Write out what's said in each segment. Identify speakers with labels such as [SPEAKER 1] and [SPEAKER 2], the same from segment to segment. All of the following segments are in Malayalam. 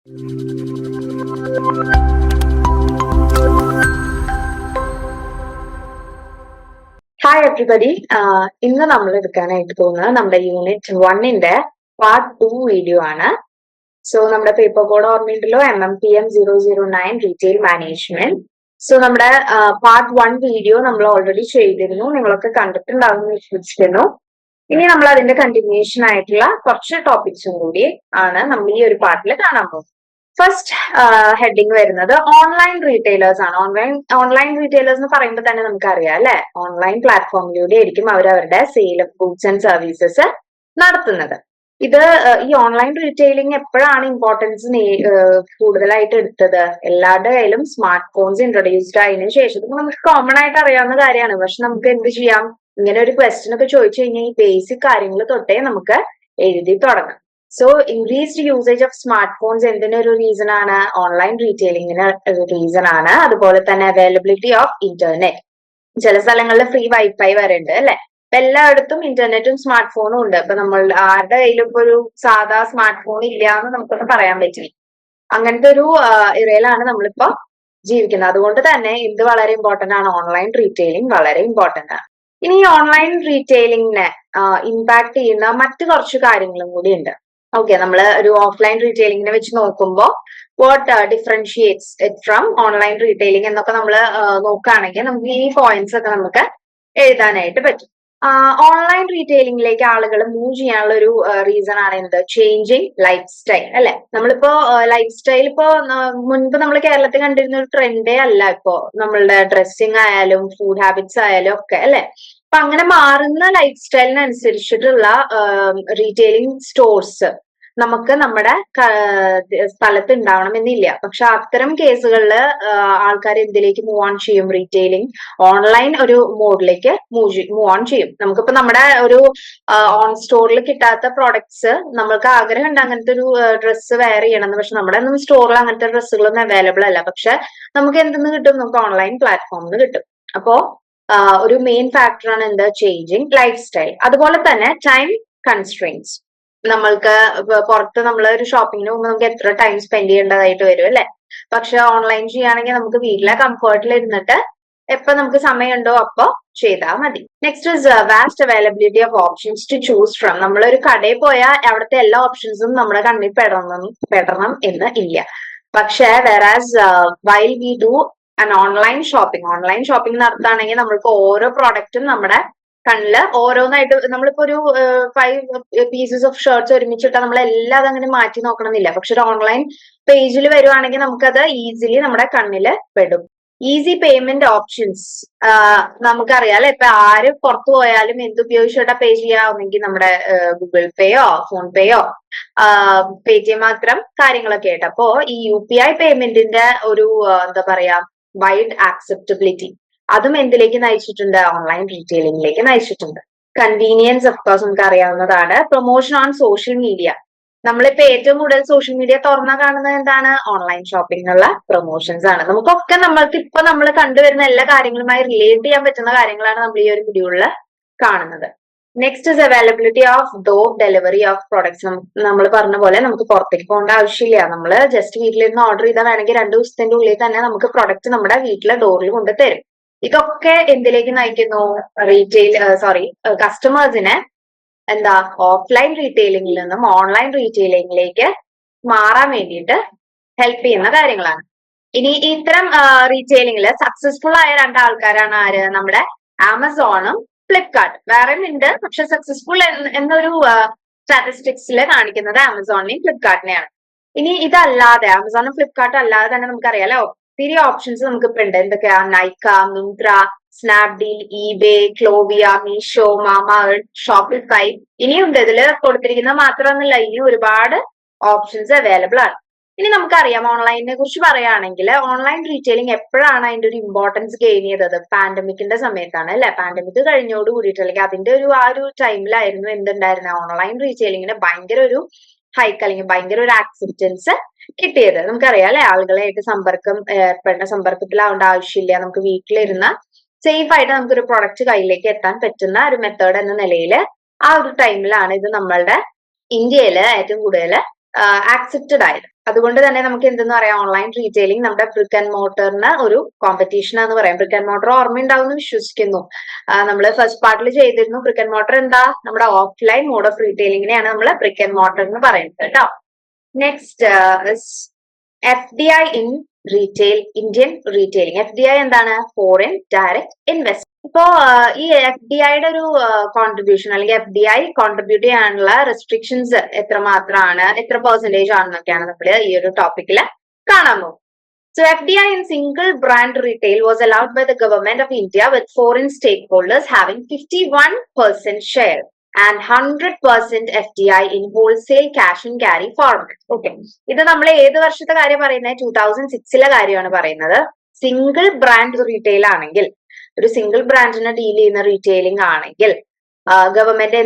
[SPEAKER 1] Hi everybody. ഇന്ന് നമ്മൾ എടുക്കാനായിട്ട് പോകുന്നത് നമ്മുടെ യൂണിറ്റ് 1ന്റെ പാർട്ട് 2 വീഡിയോ ആണ്. സോ നമ്മുടെ പേപ്പർ കോഡ് ഓർമ്മയുണ്ടല്ലോ, MMPM 009 റീറ്റെയിൽ മാനേജ്മെന്റ്. സോ നമ്മുടെ പാർട്ട് 1 വീഡിയോ നമ്മൾ ഓൾറെഡി ചെയ്തിരുന്നു, നിങ്ങളൊക്കെ കണ്ടിട്ടുണ്ടാവും എന്ന് വിശ്വസിക്കുന്നു. ഇനി നമ്മൾ അതിന്റെ കണ്ടിന്യൂഷൻ ആയിട്ടുള്ള കുറച്ച് ടോപ്പിക്സും കൂടി ആണ് നമ്മൾ ഈ ഒരു പാർട്ടിൽ കാണാൻ പോകുന്നത്. ഫസ്റ്റ് ഹെഡിങ് വരുന്നത് ഓൺലൈൻ റീറ്റെയിലേഴ്സ് ആണ്. ഓൺലൈൻ റീറ്റെയിലേഴ്സ് എന്ന് പറയുമ്പോൾ തന്നെ നമുക്കറിയാം അല്ലെ, ഓൺലൈൻ പ്ലാറ്റ്ഫോമിലൂടെ ആയിരിക്കും അവരവരുടെ sale of goods and services നടത്തുന്നത്. ഇത് ഈ ഓൺലൈൻ റീറ്റെയിലിംഗ് എപ്പോഴാണ് ഇമ്പോർട്ടൻസ് കൂടുതലായിട്ട് എടുത്തത്? എല്ലാവരുടെ കയ്യിലും സ്മാർട്ട് ഫോൺസ് ഇൻട്രൊഡ്യൂസ്ഡ് ആയതിനു ശേഷം. നമുക്ക് കോമൺ ആയിട്ട് അറിയാവുന്ന കാര്യമാണ്. പക്ഷെ നമുക്ക് എന്ത് ചെയ്യാം, ഇങ്ങനെ ഒരു ക്വസ്റ്റ്യൻ ഒക്കെ ചോദിച്ചു കഴിഞ്ഞാൽ ഈ ബേസിക് കാര്യങ്ങൾ തൊട്ടേ നമുക്ക് എഴുതി തുടങ്ങാം. So increased usage of smartphones എന്തിനൊരു റീസൺ ആണ്? ഓൺലൈൻ റീറ്റെയിലിംഗിന് ഒരു റീസൺ ആണ്. അതുപോലെ തന്നെ അവൈലബിലിറ്റി ഓഫ് ഇന്റർനെറ്റ്. ചില സ്ഥലങ്ങളിൽ ഫ്രീ വൈഫൈ വരെ ഉണ്ട് അല്ലെ. അപ്പൊ എല്ലായിടത്തും ഇന്റർനെറ്റും സ്മാർട്ട് ഫോണും ഉണ്ട്. അപ്പൊ നമ്മൾ ആരുടെ കയ്യിലും ഇപ്പൊ ഒരു സാധാ സ്മാർട്ട് ഫോൺ ഇല്ല എന്ന് നമുക്കൊന്നും പറയാൻ പറ്റില്ല. അങ്ങനത്തെ ഒരു ഇറയിലാണ് നമ്മളിപ്പോ ജീവിക്കുന്നത്. അതുകൊണ്ട് തന്നെ ഇത് വളരെ ഇമ്പോർട്ടന്റ് ആണ്. ഓൺലൈൻ റീറ്റെയിലിംഗ് വളരെ ഇമ്പോർട്ടന്റ് ആണ്. ഇനി ഈ ഓൺലൈൻ റീറ്റെയിലിംഗിനെ ഇമ്പാക്ട് ചെയ്യുന്ന മറ്റു കുറച്ച് കാര്യങ്ങളും കൂടി ഉണ്ട്. ഓക്കെ, നമ്മൾ ഒരു ഓഫ്ലൈൻ റീറ്റെയിലിംഗിനെ വെച്ച് നോക്കുമ്പോൾ what differentiates it from online retailing എന്നൊക്കെ നമ്മൾ നോക്കുകയാണെങ്കിൽ നമുക്ക് ഈ പോയിന്റ്സ് ഒക്കെ നമുക്ക് എഴുതാനായിട്ട് പറ്റും. ഓൺലൈൻ റീറ്റെയിലിംഗിലേക്ക് ആളുകൾ മൂവ് ചെയ്യാനുള്ള ഒരു റീസൺ ആണ് എന്ത്? ചേഞ്ചിങ് ലൈഫ് സ്റ്റൈൽ അല്ലെ. നമ്മളിപ്പോ ലൈഫ് സ്റ്റൈൽ ഇപ്പോ മുൻപ് നമ്മൾ കേരളത്തിൽ കണ്ടിരുന്ന ഒരു ട്രെൻഡേ അല്ല ഇപ്പോ നമ്മളുടെ ഡ്രസ്സിങ് ആയാലും ഫുഡ് ഹാബിറ്റ്സ് ആയാലും ഒക്കെ അല്ലെ. അപ്പൊ അങ്ങനെ മാറുന്ന ലൈഫ് സ്റ്റൈലിനനുസരിച്ചിട്ടുള്ള റീറ്റെയിലിംഗ് സ്റ്റോഴ്സ് നമുക്ക് നമ്മുടെ സ്ഥലത്ത് ഉണ്ടാവണമെന്നില്ല. പക്ഷെ അത്തരം കേസുകളിൽ ആൾക്കാർ എന്തിലേക്ക് മൂവ് ഓൺ ചെയ്യും? റീറ്റെയിലിംഗ് ഓൺലൈൻ ഒരു മോഡിലേക്ക് മൂവ് ഓൺ ചെയ്യും. നമുക്കിപ്പോ നമ്മുടെ ഒരു ഓൺ സ്റ്റോറിൽ കിട്ടാത്ത പ്രോഡക്ട്സ് നമ്മൾക്ക് ആഗ്രഹമുണ്ട് അങ്ങനത്തെ ഒരു ഡ്രസ്സ് വെയർ ചെയ്യണമെന്ന്. പക്ഷെ നമ്മുടെ ഒന്നും സ്റ്റോറിൽ അങ്ങനത്തെ ഡ്രസ്സുകളൊന്നും അവൈലബിൾ അല്ല. പക്ഷെ നമുക്ക് എന്തെന്ന് കിട്ടും? നമുക്ക് ഓൺലൈൻ പ്ലാറ്റ്ഫോമിൽ കിട്ടും. അപ്പോ ഒരു മെയിൻ ഫാക്ടറാണ് എന്ത്? Changing life style. അതുപോലെ തന്നെ ടൈം കൺസ്ട്രെയിൻസ്. നമ്മൾക്ക് പുറത്ത് നമ്മൾ ഒരു ഷോപ്പിങ്ങിന് പോകുമ്പോൾ നമുക്ക് എത്ര ടൈം സ്പെൻഡ് ചെയ്യേണ്ടതായിട്ട് വരും അല്ലെ. പക്ഷെ ഓൺലൈൻ ചെയ്യുകയാണെങ്കിൽ നമുക്ക് വീട്ടിലെ കംഫർട്ടിൽ ഇരുന്നിട്ട് എപ്പോ നമുക്ക് സമയമുണ്ടോ അപ്പോ ചെയ്താൽ മതി. Next is vast availability of options to choose from. നമ്മളൊരു കടയിൽ പോയാൽ അവിടുത്തെ എല്ലാ ഓപ്ഷൻസും നമ്മുടെ കണ്ണിൽ പെടണം എന്ന് ഇല്ല. പക്ഷെ വേറാസ് while we do online shopping നടത്തുകയാണെങ്കിൽ നമ്മൾക്ക് ഓരോ പ്രോഡക്റ്റും നമ്മുടെ കണ്ണില് ഓരോന്നായിട്ട്, നമ്മളിപ്പോ ഒരു 5 പീസസ് ഓഫ് ഷർട്ട്സ് ഒരുമിച്ചിട്ടാൽ നമ്മൾ എല്ലാം അങ്ങനെ മാറ്റി നോക്കണമെന്നില്ല. പക്ഷെ ഒരു ഓൺലൈൻ പേജിൽ വരുവാണെങ്കിൽ നമുക്കത് ഈസിലി നമ്മുടെ കണ്ണില് പെടും. ഈസി പേയ്മെന്റ് ഓപ്ഷൻസ് നമുക്കറിയാം അല്ലെ. ഇപ്പൊ ആര് പുറത്തു പോയാലും എന്തുപയോഗിച്ചിട്ടാ പേ ചെയ്യാവുന്നെങ്കിൽ നമ്മുടെ ഗൂഗിൾ പേയോ ഫോൺ പേയോ പേടിഎം മാത്രം കാര്യങ്ങളൊക്കെ ആയിട്ട്. അപ്പോ ഈ UPI പേയ്മെന്റിന്റെ ഒരു എന്താ പറയാ വൈഡ് ആക്സെപ്റ്റബിലിറ്റി അതും എന്തിലേക്ക് നയിച്ചിട്ടുണ്ട്? ഓൺലൈൻ റീറ്റെയിലിംഗിലേക്ക് നയിച്ചിട്ടുണ്ട്. കൺവീനിയൻസ് ഓഫ് കോഴ്സ് നമുക്ക് അറിയാവുന്നതാണ്. Promotion on social media. നമ്മളിപ്പോ ഏറ്റവും കൂടുതൽ സോഷ്യൽ മീഡിയ തുറന്നാ കാണുന്നത് എന്താണ്? ഓൺലൈൻ ഷോപ്പിംഗിനുള്ള പ്രൊമോഷൻസ് ആണ്. നമുക്കൊക്കെ നമ്മൾക്ക് ഇപ്പൊ നമ്മൾ കണ്ടുവരുന്ന എല്ലാ കാര്യങ്ങളുമായി റിലേറ്റ് ചെയ്യാൻ പറ്റുന്ന കാര്യങ്ങളാണ് നമ്മൾ ഈ ഒരു വീഡിയോയിൽ കാണുന്നത്. Next is availability of delivery of products. നമ്മൾ പറഞ്ഞ പോലെ നമുക്ക് പുറത്തേക്ക് പോകേണ്ട ആവശ്യമില്ല. നമ്മൾ ജസ്റ്റ് വീട്ടിലിരുന്ന് ഓർഡർ ചെയ്താൽ വേണമെങ്കിൽ 2 ദിവസത്തിന്റെ ഉള്ളിൽ തന്നെ നമുക്ക് പ്രൊഡക്റ്റ് നമ്മുടെ വീട്ടിലെ ഡോറിൽ കൊണ്ട് തരും. ഇതൊക്കെ എന്തിലേക്ക് നയിക്കുന്നു? കസ്റ്റമേഴ്സിനെ എന്താ ഓഫ്ലൈൻ റീറ്റെയിലിംഗിൽ നിന്നും ഓൺലൈൻ റീറ്റെയിലിംഗിലേക്ക് മാറാൻ വേണ്ടിയിട്ട് ഹെൽപ്പ് ചെയ്യുന്ന കാര്യങ്ങളാണ്. ഇനി ഇത്തരം റീറ്റെയിലിംഗിൽ സക്സസ്ഫുൾ ആയ 2 ആൾക്കാരാണ് ആര്? നമ്മുടെ ആമസോണും ഫ്ലിപ്കാർട്ട്. വേറെ ഉണ്ട്, പക്ഷെ സക്സസ്ഫുൾ എന്നൊരു സ്റ്റാറ്റിസ്റ്റിക്സിൽ കാണിക്കുന്നത് ആമസോണിനെയും ഫ്ലിപ്കാർട്ടിനെയാണ്. ഇനി ഇതല്ലാതെ ആമസോണും ഫ്ലിപ്കാർട്ടും അല്ലാതെ തന്നെ നമുക്കറിയാലോ ഒത്തിരി ഓപ്ഷൻസ് നമുക്ക് ഇപ്പൊ ഉണ്ട്. എന്തൊക്കെയാ? നൈക്ക, മിന്ത്ര, സ്നാപ്ഡീൽ, ഈബേ, ക്ലോവിയ, മീഷോ, മാമ, ഷോപ്പിഫൈ. ഇനിയുണ്ട്. ഇതിൽ കൊടുത്തിരിക്കുന്നത് മാത്രമൊന്നുമില്ല, ഇനി ഒരുപാട് ഓപ്ഷൻസ് അവൈലബിൾ ആണ്. ഇനി നമുക്കറിയാം ഓൺലൈനിനെ കുറിച്ച് പറയുകയാണെങ്കിൽ ഓൺലൈൻ റീറ്റെയിലിംഗ് എപ്പോഴാണ് അതിന്റെ ഒരു ഇമ്പോർട്ടൻസ് ഗെയിൻ ചെയ്തത്? പാൻഡമിക്കിന്റെ സമയത്താണ് അല്ലെ. പാൻഡമിക് കഴിഞ്ഞോട് കൂടിയിട്ട് അല്ലെങ്കിൽ അതിന്റെ ആ ഒരു ടൈമിലായിരുന്നു എന്തുണ്ടായിരുന്നത്? ഓൺലൈൻ റീറ്റെയിലിംഗിന് ഭയങ്കര ഒരു ഹൈക്ക് അല്ലെങ്കിൽ ഭയങ്കര ഒരു ആക്സെപ്റ്റൻസ് കിട്ടിയത്. നമുക്കറിയാം അല്ലെ. ആളുകളായിട്ട് സമ്പർക്കത്തിലാവേണ്ട ആവശ്യമില്ല. നമുക്ക് വീട്ടിലിരുന്ന സേഫ് ആയിട്ട് നമുക്കൊരു പ്രൊഡക്റ്റ് കയ്യിലേക്ക് എത്താൻ പറ്റുന്ന ഒരു മെത്തേഡ് എന്ന നിലയിൽ ആ ഒരു ടൈമിലാണ് ഇത് നമ്മളുടെ ഇന്ത്യയിൽ ഏറ്റവും കൂടുതൽ ആക്സെപ്റ്റഡ് ആയത്. അതുകൊണ്ട് തന്നെ നമുക്ക് എന്തെന്ന് പറയാം, ഓൺലൈൻ റീറ്റെയിലിംഗ് നമ്മുടെ ബ്രിക്ക് ആൻഡ് മോട്ടറിന് ഒരു കോമ്പറ്റീഷൻ എന്ന് പറയാം. ബ്രിക്ക് ആൻഡ് മോട്ടർ ഓർമ്മയുണ്ടാവുമെന്ന് വിശ്വസിക്കുന്നു. നമ്മൾ ഫസ്റ്റ് പാർട്ടിൽ ചെയ്തിരുന്നു. ബ്രിക്ക് ആൻഡ് മോട്ടർ എന്താ, നമ്മുടെ ഓഫ്ലൈൻ മോഡ് ഓഫ് റീറ്റെയിലിംഗിനെയാണ് നമ്മൾ ബ്രിക്ക് ആൻഡ് മോട്ടർ എന്ന് പറയുന്നത് കേട്ടോ. Next FDI in retail, Indian retailing. FDI എന്താണ്, ഫോറിൻ ഡയറക്റ്റ് ഇൻവെസ്റ്റ്മെന്റ്. ഇപ്പോ ഈ FDIയുടെ ഒരു കോൺട്രിബ്യൂഷൻ അല്ലെങ്കിൽ FDI കോൺട്രിബ്യൂട്ട് ചെയ്യാനുള്ള റെസ്ട്രിക്ഷൻസ് എത്രമാത്രമാണ്, എത്ര പെർസെന്റേജ് ആണെന്നൊക്കെയാണ് നമ്മൾ ഈ ഒരു ടോപ്പിക്കിൽ കാണാൻ പോകും. So FDI in single brand retail was allowed by the government of India with foreign stakeholders having 51% share and 100% FDI in wholesale cash and carry format. Okay. ഇത് നമ്മൾ ഏത് വർഷത്തെ കാര്യം പറയുന്നത്, 2006 കാര്യമാണ് പറയുന്നത്. സിംഗിൾ ബ്രാൻഡ് റീറ്റെയിൽ ആണെങ്കിൽ, ഒരു സിംഗിൾ ബ്രാൻഡിനെ ഡീൽ ചെയ്യുന്ന റീറ്റെയിലിംഗ് ആണെങ്കിൽ ഗവൺമെന്റ്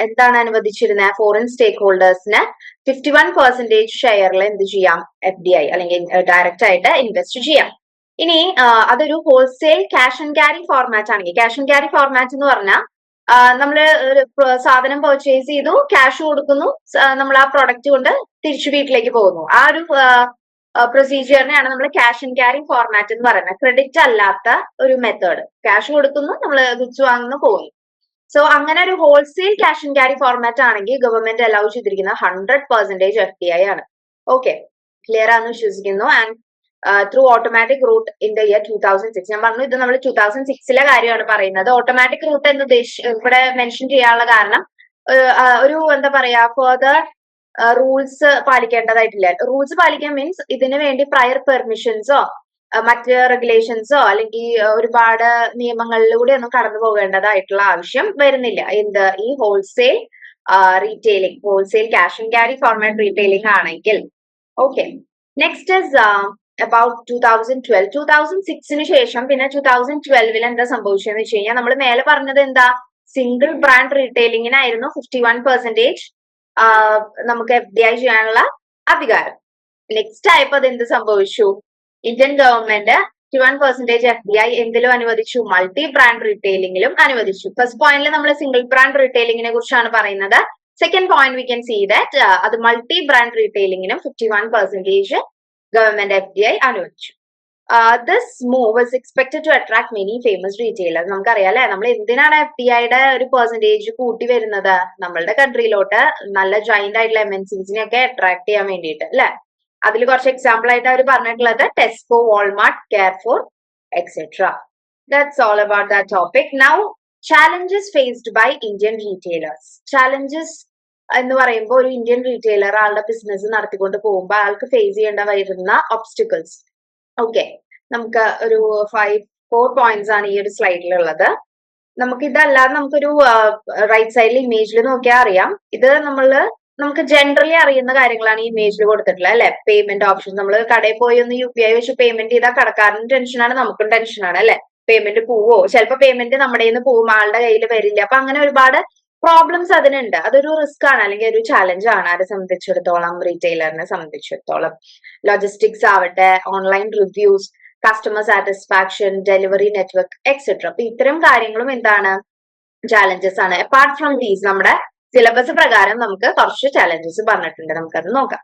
[SPEAKER 1] എന്താണ് അനുവദിച്ചിരുന്നത്, ഫോറിൻ സ്റ്റേക്ക് ഹോൾഡേഴ്സിന് 51% ഷെയറിൽ എന്ത് ചെയ്യാം, FDI അല്ലെങ്കിൽ ഡയറക്റ്റ് ആയിട്ട് ഇൻവെസ്റ്റ് ചെയ്യാം. ഇനി അതൊരു wholesale cash and carry format ആണെങ്കിൽ, ക്യാഷ് ആൻഡ് ക്യാരി ഫോർമാറ്റ് എന്ന് പറഞ്ഞാൽ നമ്മള് സാധനം പർച്ചേസ് ചെയ്തു, ക്യാഷ് കൊടുക്കുന്നു, നമ്മൾ ആ പ്രൊഡക്റ്റ് കൊണ്ട് തിരിച്ചു വീട്ടിലേക്ക് പോകുന്നു. ആ ഒരു പ്രൊസീജിയറിനെയാണ് നമ്മൾ ക്യാഷ് ആൻഡ് ക്യാരി ഫോർമാറ്റ് എന്ന് പറയുന്നത്. ക്രെഡിറ്റ് അല്ലാത്ത ഒരു മെത്തേഡ്, ക്യാഷ് കൊടുക്കുന്നു, നമ്മൾ തിരിച്ചു വാങ്ങുന്നു, പോകുന്നു. സോ അങ്ങനെ ഒരു wholesale cash and carry format ആണെങ്കിൽ ഗവൺമെന്റ് അലൗ ചെയ്തിരിക്കുന്ന 100% FDI ആണ്. ഓക്കെ, ക്ലിയർ ആണെന്ന് വിശ്വസിക്കുന്നു. And through automatic route in the year 2006, ഞാൻ പറഞ്ഞു ഇത് നമ്മൾ 2006 കാര്യമാണ് പറയുന്നത്. ഓട്ടോമാറ്റിക് റൂട്ട് എന്ന് ഇവിടെ മെൻഷൻ ചെയ്യാനുള്ള കാരണം ഒരു എന്താ പറയാ, ഫർദർ റൂൾസ് പാലിക്കേണ്ടതായിട്ടില്ല. റൂൾസ് പാലിക്കാൻ മീൻസ് ഇതിനു വേണ്ടി പ്രയർ പെർമിഷൻസോ മറ്റ് റെഗുലേഷൻസോ അല്ലെങ്കിൽ ഒരുപാട് നിയമങ്ങളിലൂടെ ഒന്നും കടന്നു പോകേണ്ടതായിട്ടുള്ള ആവശ്യം വരുന്നില്ല. ഈ wholesale retailing, wholesale cash and carry format retailing ആണെങ്കിൽ. Okay, next is about 2012. 2006 ശേഷം പിന്നെ 2012 എന്താ സംഭവിച്ചതെന്ന് വെച്ച് കഴിഞ്ഞാൽ, നമ്മൾ മേലെ പറഞ്ഞത് എന്താ, സിംഗിൾ ബ്രാൻഡ് റീറ്റെയിലിംഗിനായിരുന്നു 51% നമുക്ക് FDI ചെയ്യാനുള്ള അധികാരം. നെക്സ്റ്റ് ആയപ്പോ അത് എന്ത് സംഭവിച്ചു, ഇന്ത്യൻ ഗവൺമെന്റ് 51% FDI എന്തിലും അനുവദിച്ചു, മൾട്ടി ബ്രാൻഡ് റീറ്റെയിലിംഗിലും അനുവദിച്ചു. ഫസ്റ്റ് പോയിന്റിൽ നമ്മൾ സിംഗിൾ ബ്രാൻഡ് റീറ്റെയിലിംഗിനെ കുറിച്ചാണ് പറയുന്നത്. Second point we can see that അത് മൾട്ടി ബ്രാൻഡ് റീറ്റെയിലിംഗിനും 51% ഗവൺമെന്റ് FDI അനുവദിച്ചു. This move was expected to attract many famous retailers. നമുക്കറിയാം അല്ലെ, നമ്മൾ എന്തിനാണ് FDIയുടെ ഒരു പെർസെന്റേജ് കൂട്ടി വരുന്നത്, നമ്മളുടെ കൺട്രിയിലോട്ട് നല്ല ജോയിന്റ് ആയിട്ടുള്ള MNCസിനെ ഒക്കെ അട്രാക്ട് ചെയ്യാൻ വേണ്ടിയിട്ട് അല്ലെ. അതിൽ കുറച്ച് എക്സാമ്പിൾ ആയിട്ട് അവർ പറഞ്ഞിട്ടുള്ളത് Tesco, Walmart, Carrefour etcetera. That's all about that topic. Now challenges faced by Indian retailers. Challenges എന്ന് പറയുമ്പോൾ ഒരു ഇന്ത്യൻ റീറ്റെയിലർ ആളുടെ ബിസിനസ് നടത്തിക്കൊണ്ട് പോകുമ്പോൾ ആൾക്ക് ഫേസ് ചെയ്യേണ്ട വരുന്ന ഒബ്സ്റ്റിക്കിൾസ്. ഓക്കെ, നമുക്ക് ഒരു 4 പോയിന്റ്സ് ആണ് ഈ ഒരു സ്ലൈഡിലുള്ളത്. നമുക്ക് ഇതല്ലാതെ നമുക്കൊരു റൈറ്റ് സൈഡിൽ ഇമേജിൽ നോക്കിയാൽ അറിയാം, ഇത് നമുക്ക് ജനറലി അറിയുന്ന കാര്യങ്ങളാണ് ഈ ഇമേജിൽ കൊടുത്തിട്ടുള്ളത് അല്ലെ. പേയ്മെന്റ് ഓപ്ഷൻ, നമ്മൾ കടയിൽ പോയി ഒന്ന് UPI വെച്ച് പേയ്മെന്റ് ചെയ്താൽ കടക്കാരനും ടെൻഷനാണ്, നമുക്കും ടെൻഷനാണ് അല്ലെ. പേയ്മെന്റ് പോവോ, ചിലപ്പോൾ പേയ്മെന്റ് നമ്മുടെ കയ്യിൽ നിന്ന് പോവും, ആളുടെ കയ്യിൽ വരില്ല. അപ്പൊ അങ്ങനെ ഒരുപാട് പ്രോബ്ലംസ് അതിനുണ്ട്. അതൊരു റിസ്ക് ആണ് അല്ലെങ്കിൽ ഒരു ചാലഞ്ച് ആണ് ആരെ സംബന്ധിച്ചിടത്തോളം, റീറ്റെയിലറിനെ സംബന്ധിച്ചിടത്തോളം. ലോജിസ്റ്റിക്സ് ആവട്ടെ, online reviews, customer satisfaction, delivery network etcetera. അപ്പൊ ഇത്തരം കാര്യങ്ങളും എന്താണ്, ചാലഞ്ചസ് ആണ്. അപ്പാർട്ട് ഫ്രം ദീസ് നമ്മുടെ സിലബസ് പ്രകാരം നമുക്ക് കുറച്ച് ചാലഞ്ചസ് പറഞ്ഞിട്ടുണ്ട്, നമുക്കത് നോക്കാം.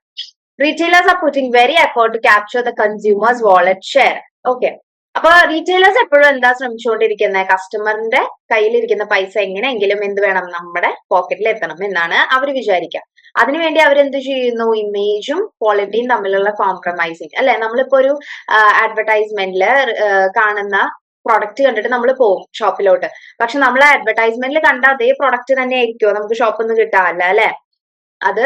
[SPEAKER 1] Retailers are putting very effort to capture the consumers wallet share. Okay, അപ്പൊ റീറ്റെയിലേഴ്സ് എപ്പോഴും എന്താ ശ്രമിച്ചുകൊണ്ടിരിക്കുന്നത്, കസ്റ്റമറിന്റെ കയ്യിലിരിക്കുന്ന പൈസ എങ്ങനെയെങ്കിലും എന്ത് വേണം, നമ്മുടെ പോക്കറ്റിൽ എത്തണം എന്നാണ് അവർ വിചാരിക്കുക. അതിനുവേണ്ടി അവരെന്ത് ചെയ്യുന്നു, ഇമേജും ക്വാളിറ്റിയും തമ്മിലുള്ള കോംപ്രമൈസിങ് അല്ലെ. നമ്മളിപ്പോ ഒരു അഡ്വർടൈസ്മെന്റില് കാണുന്ന പ്രൊഡക്റ്റ് കണ്ടിട്ട് നമ്മൾ പോകും ഷോപ്പിലോട്ട്, പക്ഷെ നമ്മൾ അഡ്വർടൈസ്മെന്റിൽ കണ്ട അതേ പ്രൊഡക്റ്റ് തന്നെ ആയിരിക്കുമോ നമുക്ക് ഷോപ്പിൽ നിന്ന് കിട്ടാറില്ല അല്ലെ, അത്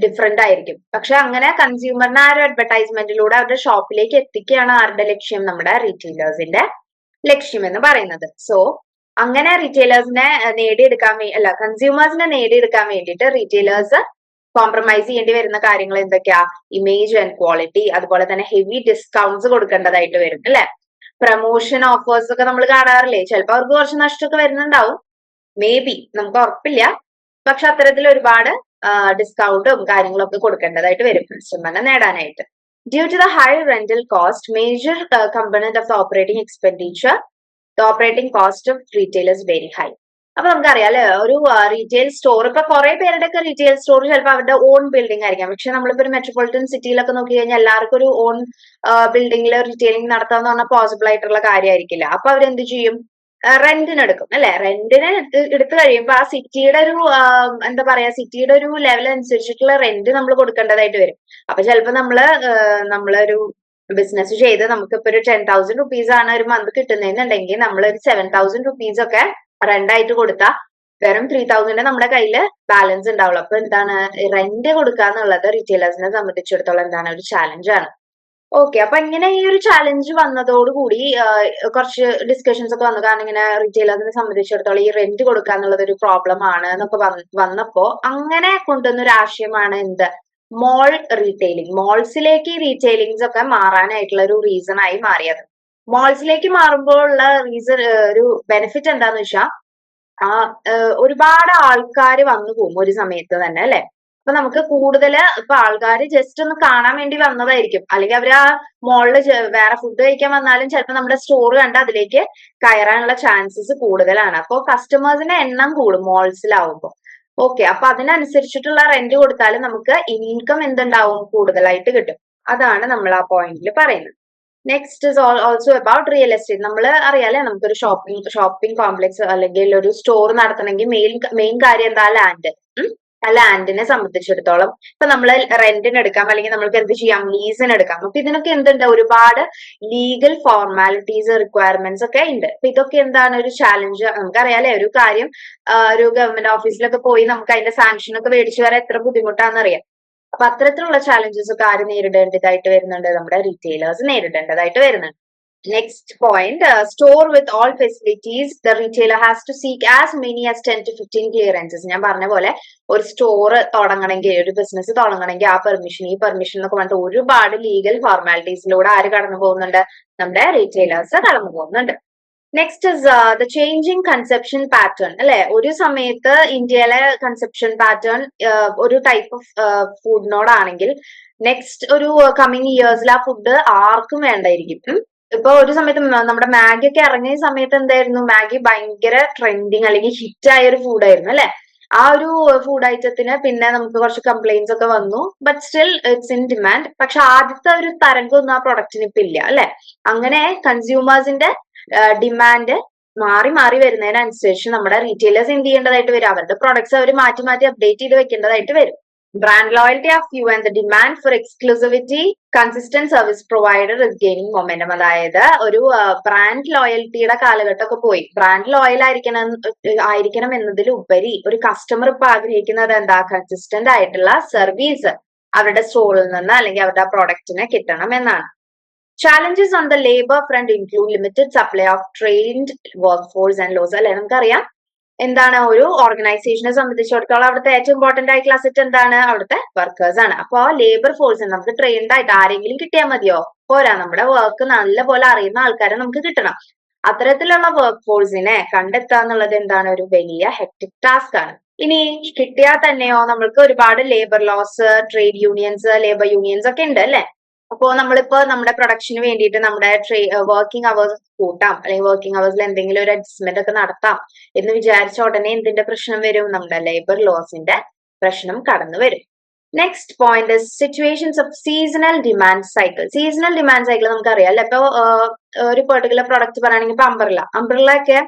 [SPEAKER 1] ഡിഫറെന്റ് ആയിരിക്കും. പക്ഷെ അങ്ങനെ കൺസ്യൂമറിനെ ആ ഒരു അഡ്വർടൈസ്മെന്റിലൂടെ അവരുടെ ഷോപ്പിലേക്ക് എത്തിക്കുകയാണ് ആരുടെ ലക്ഷ്യം, നമ്മുടെ റീറ്റെയിലേഴ്സിന്റെ ലക്ഷ്യം എന്ന് പറയുന്നത്. സോ അങ്ങനെ റീറ്റെയിലേഴ്സിനെ കൺസ്യൂമേഴ്സിനെ നേടിയെടുക്കാൻ വേണ്ടിയിട്ട് റീറ്റെയിലേഴ്സ് കോംപ്രമൈസ് ചെയ്യേണ്ടി വരുന്ന കാര്യങ്ങൾ എന്തൊക്കെയാ, ഇമേജ് ആൻഡ് ക്വാളിറ്റി, അതുപോലെ തന്നെ ഹെവി ഡിസ്കൗണ്ട്സ് കൊടുക്കേണ്ടതായിട്ട് വരും അല്ലെ. പ്രൊമോഷൻ ഓഫേഴ്സ് ഒക്കെ നമ്മൾ കാണാറില്ലേ, ചിലപ്പോൾ അവർക്ക് കുറച്ച് നഷ്ടമൊക്കെ വരുന്നുണ്ടാവും, മേ ബി, നമുക്ക് ഉറപ്പില്ല. പക്ഷെ അത്തരത്തിൽ ഒരുപാട് ഡിസ്കൗണ്ടും കാര്യങ്ങളും ഒക്കെ കൊടുക്കേണ്ടതായിട്ട് വരും കസ്റ്റമറിനെ നേടാനായിട്ട്. Due to the high rental cost, major component of the operating expenditure, the operating cost of retailers very high. അപ്പൊ നമുക്കറിയാം അല്ലെ, ഒരു റീറ്റെയിൽ സ്റ്റോർ, ഇപ്പൊ കുറെ പേരുടെ ഒക്കെ റീറ്റെയിൽ സ്റ്റോർ ചിലപ്പോൾ അവരുടെ ഓൺ ബിൽഡിംഗ് ആയിരിക്കാം. പക്ഷെ നമ്മളിപ്പോ ഒരു മെട്രോപൊളിറ്റൻ സിറ്റിയിലൊക്കെ നോക്കി കഴിഞ്ഞാൽ എല്ലാവർക്കും ഒരു ഓൺ ബിൽഡിംഗിൽ റീറ്റെയിലിംഗ് നടത്താന്ന് പറഞ്ഞാൽ പോസിബിൾ ആയിട്ടുള്ള കാര്യമായിരിക്കില്ല. അപ്പൊ അവരെന്ത് ചെയ്യും? റെന്റിന് എടുക്കും അല്ലെ. റെന്റിന് എടുത്തു കഴിയുമ്പോ ആ സിറ്റിയുടെ ഒരു എന്താ പറയാ, സിറ്റിയുടെ ഒരു ലെവൽ അനുസരിച്ചിട്ടുള്ള റെന്റ് നമ്മൾ കൊടുക്കേണ്ടതായിട്ട് വരും. അപ്പൊ ചിലപ്പോ നമ്മളൊരു ബിസിനസ് ചെയ്ത് നമുക്കിപ്പോ ഒരു 10,000 റുപ്പീസ് ആണ് ഒരു മന്ത് കിട്ടുന്നതെന്നുണ്ടെങ്കിൽ നമ്മൾ ഒരു 7,000 റുപ്പീസ് ഒക്കെ റെന്റ് ആയിട്ട് കൊടുത്താൽ വെറും 3,000 നമ്മുടെ കയ്യില് ബാലൻസ് ഉണ്ടാവുള്ളൂ. അപ്പൊ എന്താണ്, റെന്റ് കൊടുക്കുക എന്നുള്ളത് റീറ്റെയിലേഴ്സിനെ സംബന്ധിച്ചിടത്തോളം എന്താണ്, ഒരു ചാലഞ്ച് ആണ്. ഓക്കെ, അപ്പൊ ഇങ്ങനെ ഈ ഒരു ചാലഞ്ച് വന്നതോടുകൂടി കുറച്ച് ഡിസ്കഷൻസ് ഒക്കെ വന്നു. കാരണം ഇങ്ങനെ റീറ്റെയിലേഴ്സിനെ സംബന്ധിച്ചിടത്തോളം ഈ റെന്റ് കൊടുക്കുക എന്നുള്ളത് ഒരു പ്രോബ്ലം ആണ് എന്നൊക്കെ വന്നപ്പോ അങ്ങനെ കൊണ്ടുവന്ന ഒരു ആശയമാണ് എന്ത്, മോൾ റീറ്റെയിലിംഗ്. മോൾസിലേക്ക് ഈ റീറ്റെയിലിംഗ്സ് ഒക്കെ മാറാനായിട്ടുള്ള ഒരു റീസൺ ആയി മാറിയത്. മോൾസിലേക്ക് മാറുമ്പോൾ ഉള്ള റീസൺ, ഒരു ബെനിഫിറ്റ് എന്താന്ന് വെച്ചാൽ ഒരുപാട് ആൾക്കാർ വന്നു പോകും ഒരു സമയത്ത് തന്നെ അല്ലെ. അപ്പൊ നമുക്ക് കൂടുതല് ഇപ്പൊ ആൾക്കാർ ജസ്റ്റ് ഒന്ന് കാണാൻ വേണ്ടി വന്നതായിരിക്കും, അല്ലെങ്കിൽ അവര് ആ മോളില് വേറെ ഫുഡ് കഴിക്കാൻ വന്നാലും ചിലപ്പോൾ നമ്മുടെ സ്റ്റോർ കണ്ട് അതിലേക്ക് കയറാനുള്ള ചാൻസസ് കൂടുതലാണ്. അപ്പൊ കസ്റ്റമേഴ്സിന്റെ എണ്ണം കൂടും മോൾസിലാവുമ്പോ. ഓക്കെ, അപ്പൊ അതിനനുസരിച്ചിട്ടുള്ള റെന്റ് കൊടുത്താലും നമുക്ക് ഇൻകം എന്തുണ്ടാവും, കൂടുതലായിട്ട് കിട്ടും. അതാണ് നമ്മൾ ആ പോയിന്റിൽ പറയുന്നത്. Next is also about real estate. നമ്മൾ അറിയാലേ, നമുക്കൊരു ഷോപ്പിംഗ് കോംപ്ലക്സ് അല്ലെങ്കിൽ ഒരു സ്റ്റോർ നടത്തണമെങ്കിൽ മെയിൻ കാര്യം എന്താ, ലാൻഡ്. ആ ലാൻഡിനെ സംബന്ധിച്ചിടത്തോളം ഇപ്പൊ നമ്മൾ റെന്റിന് എടുക്കാം, അല്ലെങ്കിൽ നമ്മൾക്ക് എന്ത് ചെയ്യാം, ലീസിന് എടുക്കാം. അപ്പൊ ഇതിനൊക്കെ എന്തുണ്ട്, ഒരുപാട് ലീഗൽ ഫോർമാലിറ്റീസ്, റിക്വയർമെന്റ്സ് ഒക്കെ ഉണ്ട്. അപ്പൊ ഇതൊക്കെ എന്താണ്, ഒരു ചാലഞ്ച്. നമുക്കറിയാലേ, ഒരു കാര്യം ഒരു ഗവൺമെന്റ് ഓഫീസിലൊക്കെ പോയി നമുക്ക് അതിന്റെ സാങ്ഷൻ ഒക്കെ മേടിച്ചു വരാൻ എത്ര ബുദ്ധിമുട്ടാണെന്നറിയാം. അപ്പൊ അത്തരത്തിലുള്ള ചാലഞ്ചസ് ഒക്കെ ആര് നേരിടേണ്ടതായിട്ട് വരുന്നുണ്ട്, നമ്മുടെ റീറ്റെയിലേഴ്സ് നേരിടേണ്ടതായിട്ട് വരുന്നുണ്ട്. Next point, store with all facilities. The retailer has to seek as many as 10 to 15 clearances. ഞാൻ പറഞ്ഞ പോലെ ഒരു സ്റ്റോർ തുടങ്ങണമെങ്കിൽ, ഒരു ബിസിനസ് തുടങ്ങണമെങ്കിൽ ആ പെർമിഷൻ, ഈ പെർമിഷൻ എന്നൊക്കെ പറഞ്ഞിട്ട് ഒരുപാട് ലീഗൽ ഫോർമാലിറ്റീസിലൂടെ ആര് കടന്നു പോകുന്നുണ്ട്, നമ്മുടെ റീറ്റെയിലേഴ്സ് കടന്നു പോകുന്നുണ്ട്. Next is the changing conception pattern അല്ലെ. ഒരു സമയത്ത് ഇന്ത്യയിലെ കൺസെപ്ഷൻ പാറ്റേൺ ഒരു ടൈപ്പ് ഓഫ് ഫുഡിനോടാണെങ്കിൽ നെക്സ്റ്റ് ഒരു കമ്മിങ് ഇയേഴ്സിൽ ആ ഫുഡ് ആർക്കും വേണ്ടായിരിക്കും. ഇപ്പൊ ഒരു സമയത്ത് നമ്മുടെ മാഗി ഒക്കെ ഇറങ്ങിയ സമയത്ത് എന്തായിരുന്നു, മാഗി ഭയങ്കര ട്രെൻഡിങ് അല്ലെങ്കിൽ ഹിറ്റ് ആയ ഒരു ഫുഡായിരുന്നു അല്ലെ. ആ ഒരു ഫുഡ് ഐറ്റത്തിന് പിന്നെ നമുക്ക് കുറച്ച് കംപ്ലൈന്റ്സ് ഒക്കെ വന്നു, but still it's in demand. പക്ഷെ ആദ്യത്തെ ഒരു തരംഗമൊന്നും ആ പ്രൊഡക്റ്റിന് ഇപ്പൊ ഇല്ല അല്ലെ. അങ്ങനെ കൺസ്യൂമേഴ്സിന്റെ ഡിമാൻഡ് മാറി മാറി വരുന്നതിനനുസരിച്ച് നമ്മുടെ റീറ്റെയിലേഴ്സ് എന്ത് ചെയ്യേണ്ടതായിട്ട് വരും, അവരുടെ പ്രൊഡക്ട്സ് അവർ മാറ്റി മാറ്റി അപ്ഡേറ്റ് ചെയ്ത് വെക്കേണ്ടതായിട്ട് വരും. Brand loyalty of you and the demand for exclusivity, consistent service provider is gaining momentum. അതായത് ഒരു ബ്രാൻഡ് ലോയൽറ്റിയുടെ കാലഘട്ടമൊക്കെ പോയി. ബ്രാൻഡ് ലോയൽ ആയിരിക്കണം എന്നതിലുപരി ഒരു കസ്റ്റമർ ഇപ്പൊ ആഗ്രഹിക്കുന്നത് എന്താ, കൺസിസ്റ്റന്റ് ആയിട്ടുള്ള സർവീസ് അവരുടെ സ്റ്റോറിൽ നിന്ന് അല്ലെങ്കിൽ അവരുടെ പ്രോഡക്റ്റിന് കിട്ടണം എന്നാണ്. Challenges on the labor front include limited supply of trained workforce and laws. അല്ലെ, നമുക്കറിയാം എന്താണ്, ഒരു ഓർഗനൈസേഷനെ സംബന്ധിച്ചിടത്തോളം അവിടുത്തെ ഏറ്റവും ഇമ്പോർട്ടന്റ് ആയിട്ടുള്ള അസറ്റ് എന്താണ്, അവിടുത്തെ വർക്കേഴ്സ് ആണ്. അപ്പൊ ലേബർ ഫോഴ്സിന് നമുക്ക് ട്രെയിൻഡ് ആയിട്ട് ആരെങ്കിലും കിട്ടിയാൽ മതിയോ, പോരാ. നമ്മുടെ വർക്ക് നല്ലപോലെ അറിയുന്ന ആൾക്കാരെ നമുക്ക് കിട്ടണം. അത്തരത്തിലുള്ള വർക്ക് ഫോഴ്സിനെ കണ്ടെത്തുക എന്നുള്ളത് എന്താണ്, ഒരു വലിയ ഹെക്ടിക് ടാസ്ക് ആണ്. ഇനി കിട്ടിയാൽ തന്നെയോ നമ്മൾക്ക് ഒരുപാട് labour laws, trade unions, labour unions ഒക്കെ ഉണ്ട് അല്ലെ. അപ്പോ നമ്മളിപ്പോ നമ്മുടെ പ്രൊഡക്ഷന് വേണ്ടിയിട്ട് നമ്മുടെ വർക്കിംഗ് അവേഴ്സ് കൂട്ടാം, അല്ലെങ്കിൽ വർക്കിംഗ് അവേഴ്സിൽ എന്തെങ്കിലും ഒരു അഡ്ജസ്റ്റ്മെന്റ് ഒക്കെ നടത്താം എന്ന് വിചാരിച്ച ഉടനെ എന്തിന്റെ പ്രശ്നം വരും, നമ്മുടെ ലേബർ ലോസിന്റെ പ്രശ്നം കടന്നു വരും. Next point is situations of seasonal demand cycle. Seasonal demand cycle നമുക്കറിയാം അല്ലെ. ഇപ്പൊ ഒരു പെർട്ടിക്കുലർ പ്രൊഡക്റ്റ് പറയുകയാണെങ്കിൽ ഇപ്പൊ അംബ്രല്ല ഒക്കെ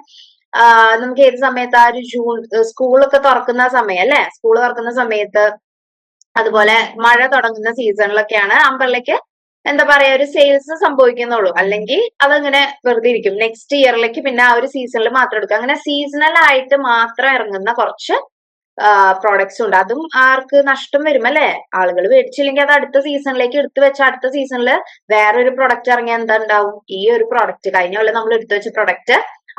[SPEAKER 1] നമുക്ക് ഏത് സമയത്ത്, ആ ഒരു ജൂൺ സ്കൂളൊക്കെ തുറക്കുന്ന സമയം അല്ലെ. സ്കൂൾ തുറക്കുന്ന സമയത്ത്, അതുപോലെ മഴ തുടങ്ങുന്ന സീസണിലൊക്കെയാണ് അംബ്രല്ലയ്ക്ക് എന്താ പറയാ, ഒരു സെയിൽസ് സംഭവിക്കുന്നുള്ളൂ. അല്ലെങ്കിൽ അതങ്ങനെ വെറുതെ ഇരിക്കും. നെക്സ്റ്റ് ഇയറിലേക്ക് പിന്നെ ആ ഒരു സീസണിൽ മാത്രം എടുക്കും. അങ്ങനെ സീസണൽ ആയിട്ട് മാത്രം ഇറങ്ങുന്ന കുറച്ച് പ്രോഡക്ട്സ് ഉണ്ട്. അതും ആർക്ക് നഷ്ടം വരും അല്ലെ. ആളുകൾ മേടിച്ചില്ലെങ്കിൽ അത് അടുത്ത സീസണിലേക്ക് എടുത്തു വെച്ച അടുത്ത സീസണിൽ വേറൊരു പ്രൊഡക്റ്റ് ഇറങ്ങിയാൽ എന്താ ഉണ്ടാവും, ഈ ഒരു പ്രൊഡക്റ്റ് കഴിഞ്ഞ കൊല്ലം നമ്മൾ എടുത്തു വെച്ച പ്രൊഡക്റ്റ്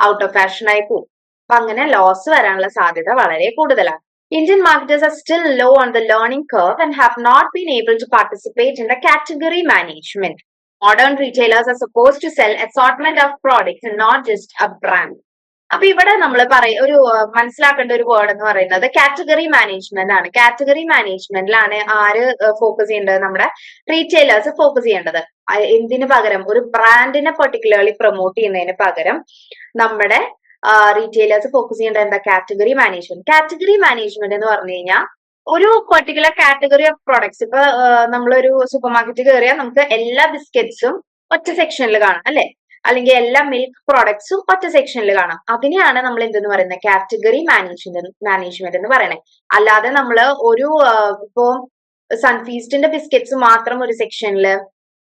[SPEAKER 1] ഔട്ട് ഓഫ് ഫാഷൻ ആയി പോകും. അപ്പൊ അങ്ങനെ ലോസ് വരാനുള്ള സാധ്യത വളരെ കൂടുതലാണ്. Indian marketers are still low on the learning curve and have not been able to participate in the category management. Modern retailers are supposed to sell assortment of products and not just a brand. അപ്പൊ ഇവിടെ നമ്മൾ ഒരു മനസ്സിലാക്കേണ്ട ഒരു വേർഡ് എന്ന് പറയുന്നത് കാറ്റഗറി മാനേജ്മെന്റ് ആണ്. കാറ്റഗറി മാനേജ്മെന്റിലാണ് ആര് ഫോക്കസ് ചെയ്യേണ്ടത്, നമ്മുടെ റീറ്റെയിലേഴ്സ് ഫോക്കസ് ചെയ്യേണ്ടത്. എന്തിനു പകരം, ഒരു ബ്രാൻഡിനെ പെർട്ടിക്കുലർലി പ്രൊമോട്ട് ചെയ്യുന്നതിന് പകരം നമ്മുടെ റീറ്റെയിലേഴ്സ് ഫോക്കസ് ചെയ്യേണ്ട എന്താ കാറ്റഗറി മാനേജ്മെന്റ്. കാറ്റഗറി മാനേജ്മെന്റ് എന്ന് പറഞ്ഞു കഴിഞ്ഞാൽ ഒരു പെർട്ടിക്കുലർ കാറ്റഗറി ഓഫ് പ്രോഡക്ട്സ്. ഇപ്പൊ നമ്മളൊരു സൂപ്പർ മാർക്കറ്റിൽ കയറിയാൽ നമുക്ക് എല്ലാ ബിസ്ക്കറ്റ്സും ഒറ്റ സെക്ഷനിൽ കാണാം അല്ലെ, അല്ലെങ്കിൽ എല്ലാ മിൽക്ക് പ്രോഡക്ട്സും ഒറ്റ സെക്ഷനിൽ കാണാം. അതിനെയാണ് നമ്മൾ എന്തെന്ന് പറയുന്നത്, കാറ്റഗറി മാനേജ്മെന്റ് എന്ന് പറയുന്നത്. അല്ലാതെ നമ്മൾ ഒരു ഇപ്പോ സൺഫീസ്റ്റിന്റെ ബിസ്ക്കറ്റ്സ് മാത്രം ഒരു സെക്ഷനില്,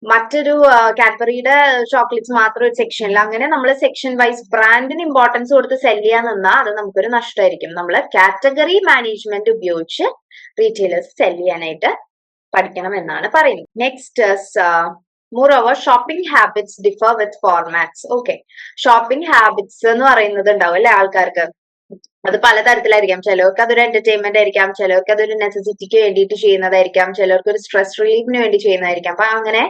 [SPEAKER 1] മറ്റൊരു കാഡ്ബറിയുടെ ചോക്ലേറ്റ്സ് മാത്രം ഒരു സെക്ഷനിൽ, അങ്ങനെ നമ്മൾ സെക്ഷൻ വൈസ് ബ്രാൻഡിന് ഇമ്പോർട്ടൻസ് കൊടുത്ത് സെല് ചെയ്യാൻ നിന്നാൽ അത് നമുക്കൊരു നഷ്ടമായിരിക്കും. നമ്മൾ കാറ്റഗറി മാനേജ്മെന്റ് ഉപയോഗിച്ച് റീറ്റെയിലേഴ്സ് സെല് ചെയ്യാനായിട്ട് പഠിക്കണം എന്നാണ് പറയുന്നത്. Next moreover shopping habits differ with formats. Okay, shopping habits എന്ന് പറയുന്നത് ഉണ്ടാവും അല്ലെ ആൾക്കാർക്ക്. അത് പലതരത്തിലായിരിക്കാം. ചിലർക്ക് അതൊരു എന്റർടൈൻമെന്റ് ആയിരിക്കാം, ചിലർക്ക് അതൊരു നെസസിറ്റിക്ക് വേണ്ടിയിട്ട് ചെയ്യുന്നതായിരിക്കാം, ചിലർക്ക് ഒരു സ്ട്രെസ് റിലീഫിന് വേണ്ടി ചെയ്യുന്നതായിരിക്കാം. അപ്പൊ അങ്ങനെ